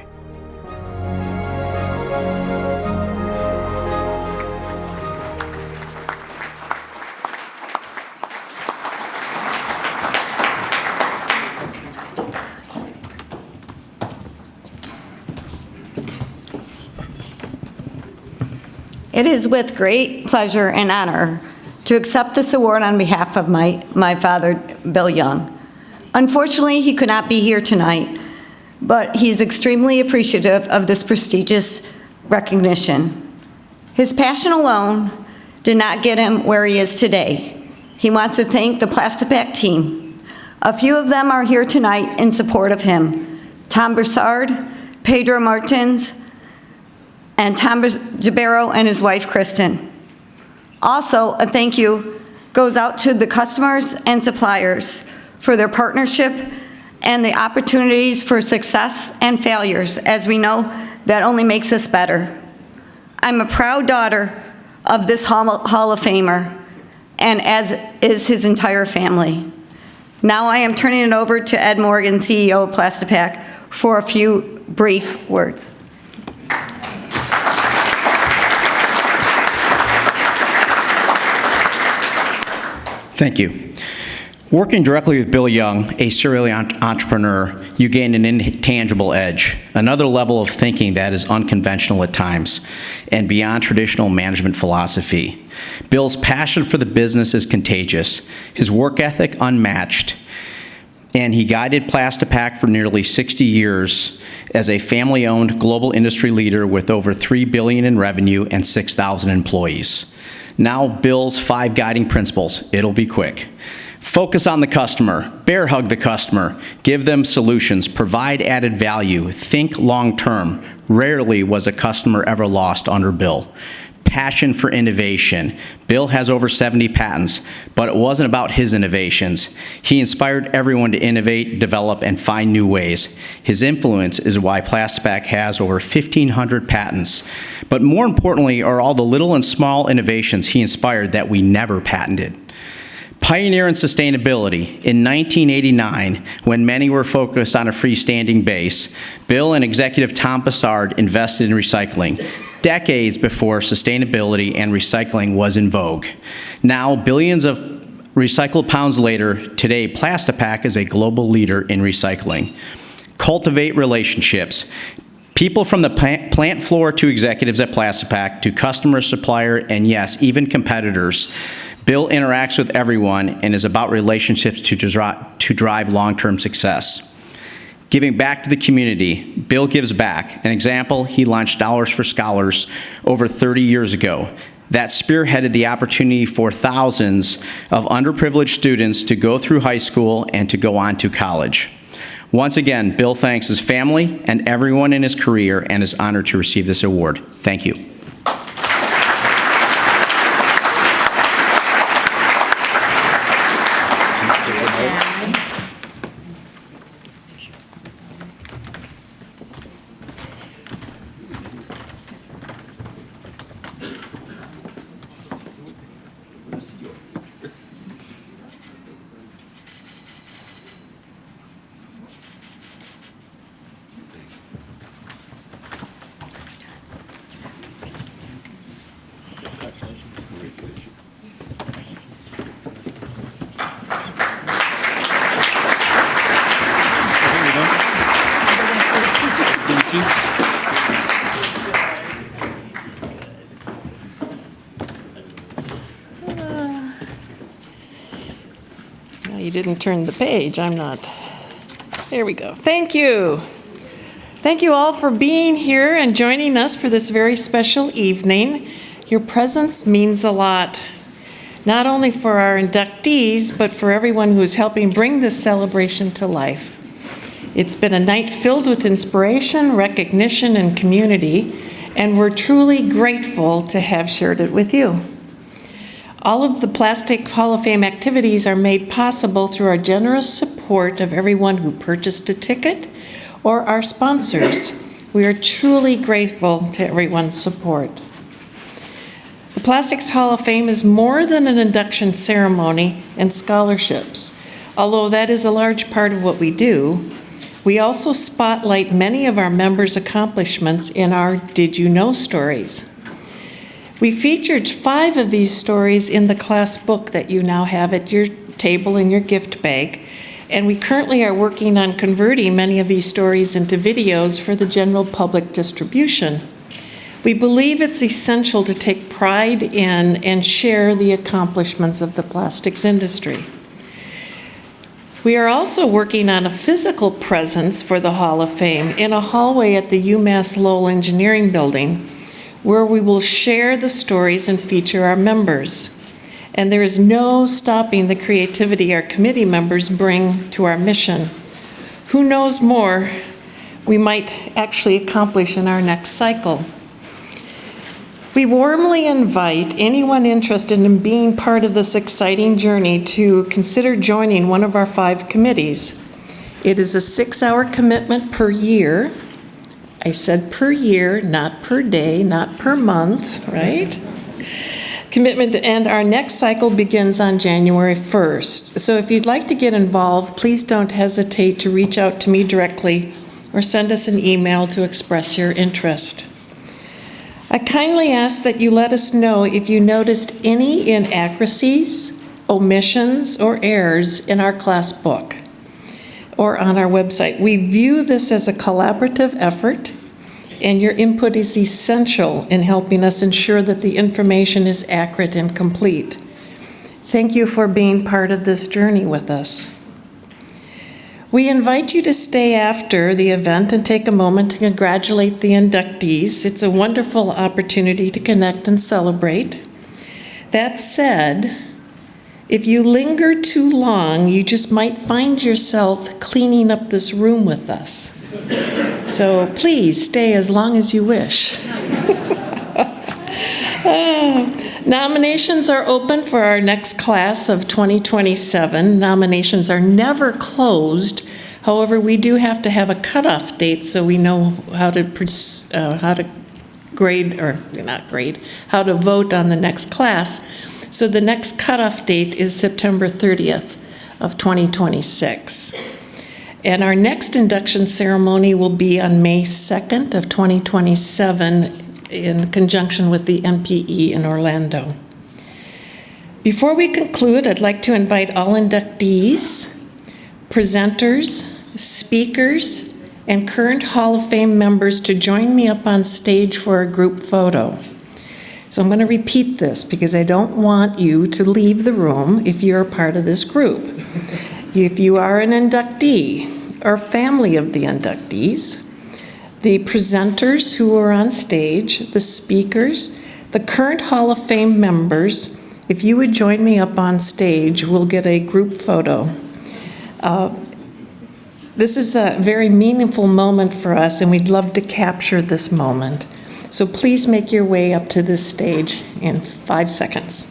[SPEAKER 4] It is with great pleasure and honor to accept this award on behalf of my father, Bill Young. Unfortunately, he could not be here tonight, but he's extremely appreciative of this prestigious recognition. His passion alone did not get him where he is today. He wants to thank the Plastipack team. A few of them are here tonight in support of him. Tom Broussard, Pedro Martins, and Tom Jabero and his wife, Kristen. Also, a thank you goes out to the customers and suppliers for their partnership and the opportunities for success and failures, as we know that only makes us better. I'm a proud daughter of this Hall of Famer, and as is his entire family. Now I am turning it over to Ed Morgan, CEO of Plastipack, for a few brief words.
[SPEAKER 7] Thank you. Working directly with Bill Young, a serial entrepreneur, you gain an intangible edge, another level of thinking that is unconventional at times and beyond traditional management philosophy. Bill's passion for the business is contagious, his work ethic unmatched, and he guided Plastipack for nearly 60 years as a family-owned global industry leader with over $3 billion in revenue and 6,000 employees. Now, Bill's 5 guiding principles. It'll be quick. Focus on the customer, bear hug the customer, give them solutions, provide added value, think long-term. Rarely was a customer ever lost under Bill. Passion for innovation. Bill has over 70 patents, but it wasn't about his innovations. He inspired everyone to innovate, develop, and find new ways. His influence is why Plastipack has over 1,500 patents. But more importantly are all the little and small innovations he inspired that we never patented. Pioneer in sustainability. In 1989, when many were focused on a freestanding base, Bill and executive Tom Broussard invested in recycling, decades before sustainability and recycling was in vogue. Now, billions of recycled pounds later, today Plastipack is a global leader in recycling. Cultivate relationships. People from the plant floor to executives at Plastipack, to customer, supplier, and yes, even competitors. Bill interacts with everyone and is about relationships to drive long-term success. Giving back to the community. Bill gives back. An example, he launched Dollars for Scholars over 30 years ago. That spearheaded the opportunity for thousands of underprivileged students to go through high school and to go on to college. Once again, Bill thanks his family and everyone in his career and is honored to receive this award. Thank you.
[SPEAKER 23] You didn't turn the page. I'm not. There we go. Thank you.
[SPEAKER 8] Thank you all for being here and joining us for this very special evening. Your presence means a lot, not only for our inductees, but for everyone who is helping bring this celebration to life. It's been a night filled with inspiration, recognition, and community, and we're truly grateful to have shared it with you. All of the Plastic Hall of Fame activities are made possible through our generous support of everyone who purchased a ticket or our sponsors. We are truly grateful to everyone's support. The Plastics Hall of Fame is more than an induction ceremony and scholarships. Although that is a large part of what we do, we also spotlight many of our members' accomplishments in our Did You Know stories. We featured 5 of these stories in the class book that you now have at your table in your gift bag, and we currently are working on converting many of these stories into videos for the general public distribution. We believe it's essential to take pride in and share the accomplishments of the plastics industry. We are also working on a physical presence for the Hall of Fame in a hallway at the UMass Lowell Engineering Building, where we will share the stories and feature our members. And there is no stopping the creativity our committee members bring to our mission. Who knows more we might actually accomplish in our next cycle. We warmly invite anyone interested in being part of this exciting journey to consider joining one of our 5 committees. It is a 6-hour commitment per year. I said per year, not per day, not per month, right? Commitment, and our next cycle begins on January 1st. So if you'd like to get involved, please don't hesitate to reach out to me directly or send us an email to express your interest. I kindly ask that you let us know if you noticed any inaccuracies, omissions, or errors in our class book or on our website. We view this as a collaborative effort, and your input is essential in helping us ensure that the information is accurate and complete. Thank you for being part of this journey with us. We invite you to stay after the event and take a moment to congratulate the inductees. It's a wonderful opportunity to connect and celebrate. That said, if you linger too long, you just might find yourself cleaning up this room with us. So please stay as long as you wish. Nominations are open for our next class of 2027. Nominations are never closed. However, we do have to have a cutoff date so we know how to vote on the next class. So the next cutoff date is September 30th of 2026. And our next induction ceremony will be on May 2nd of 2027 in conjunction with the MPE in Orlando. Before we conclude, I'd like to invite all inductees, presenters, speakers, and current Hall of Fame members to join me up on stage for a group photo. So I'm going to repeat this because I don't want you to leave the room if you're a part of this group. If you are an inductee or family of the inductees, the presenters who are on stage, the speakers, the current Hall of Fame members, if you would join me up on stage, we'll get a group photo. This is a very meaningful moment for us, and we'd love to capture this moment. So please make your way up to this stage in 5 seconds.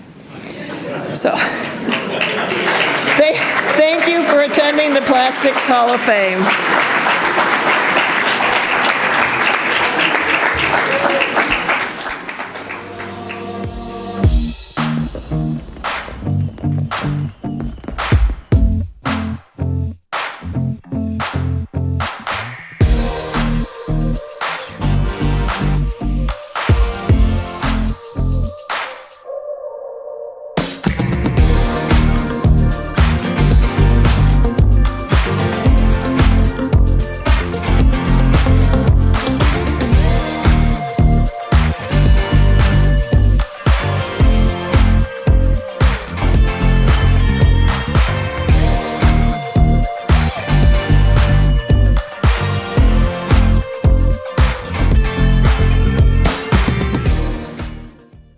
[SPEAKER 8] So, thank you for attending the Plastics Hall of Fame.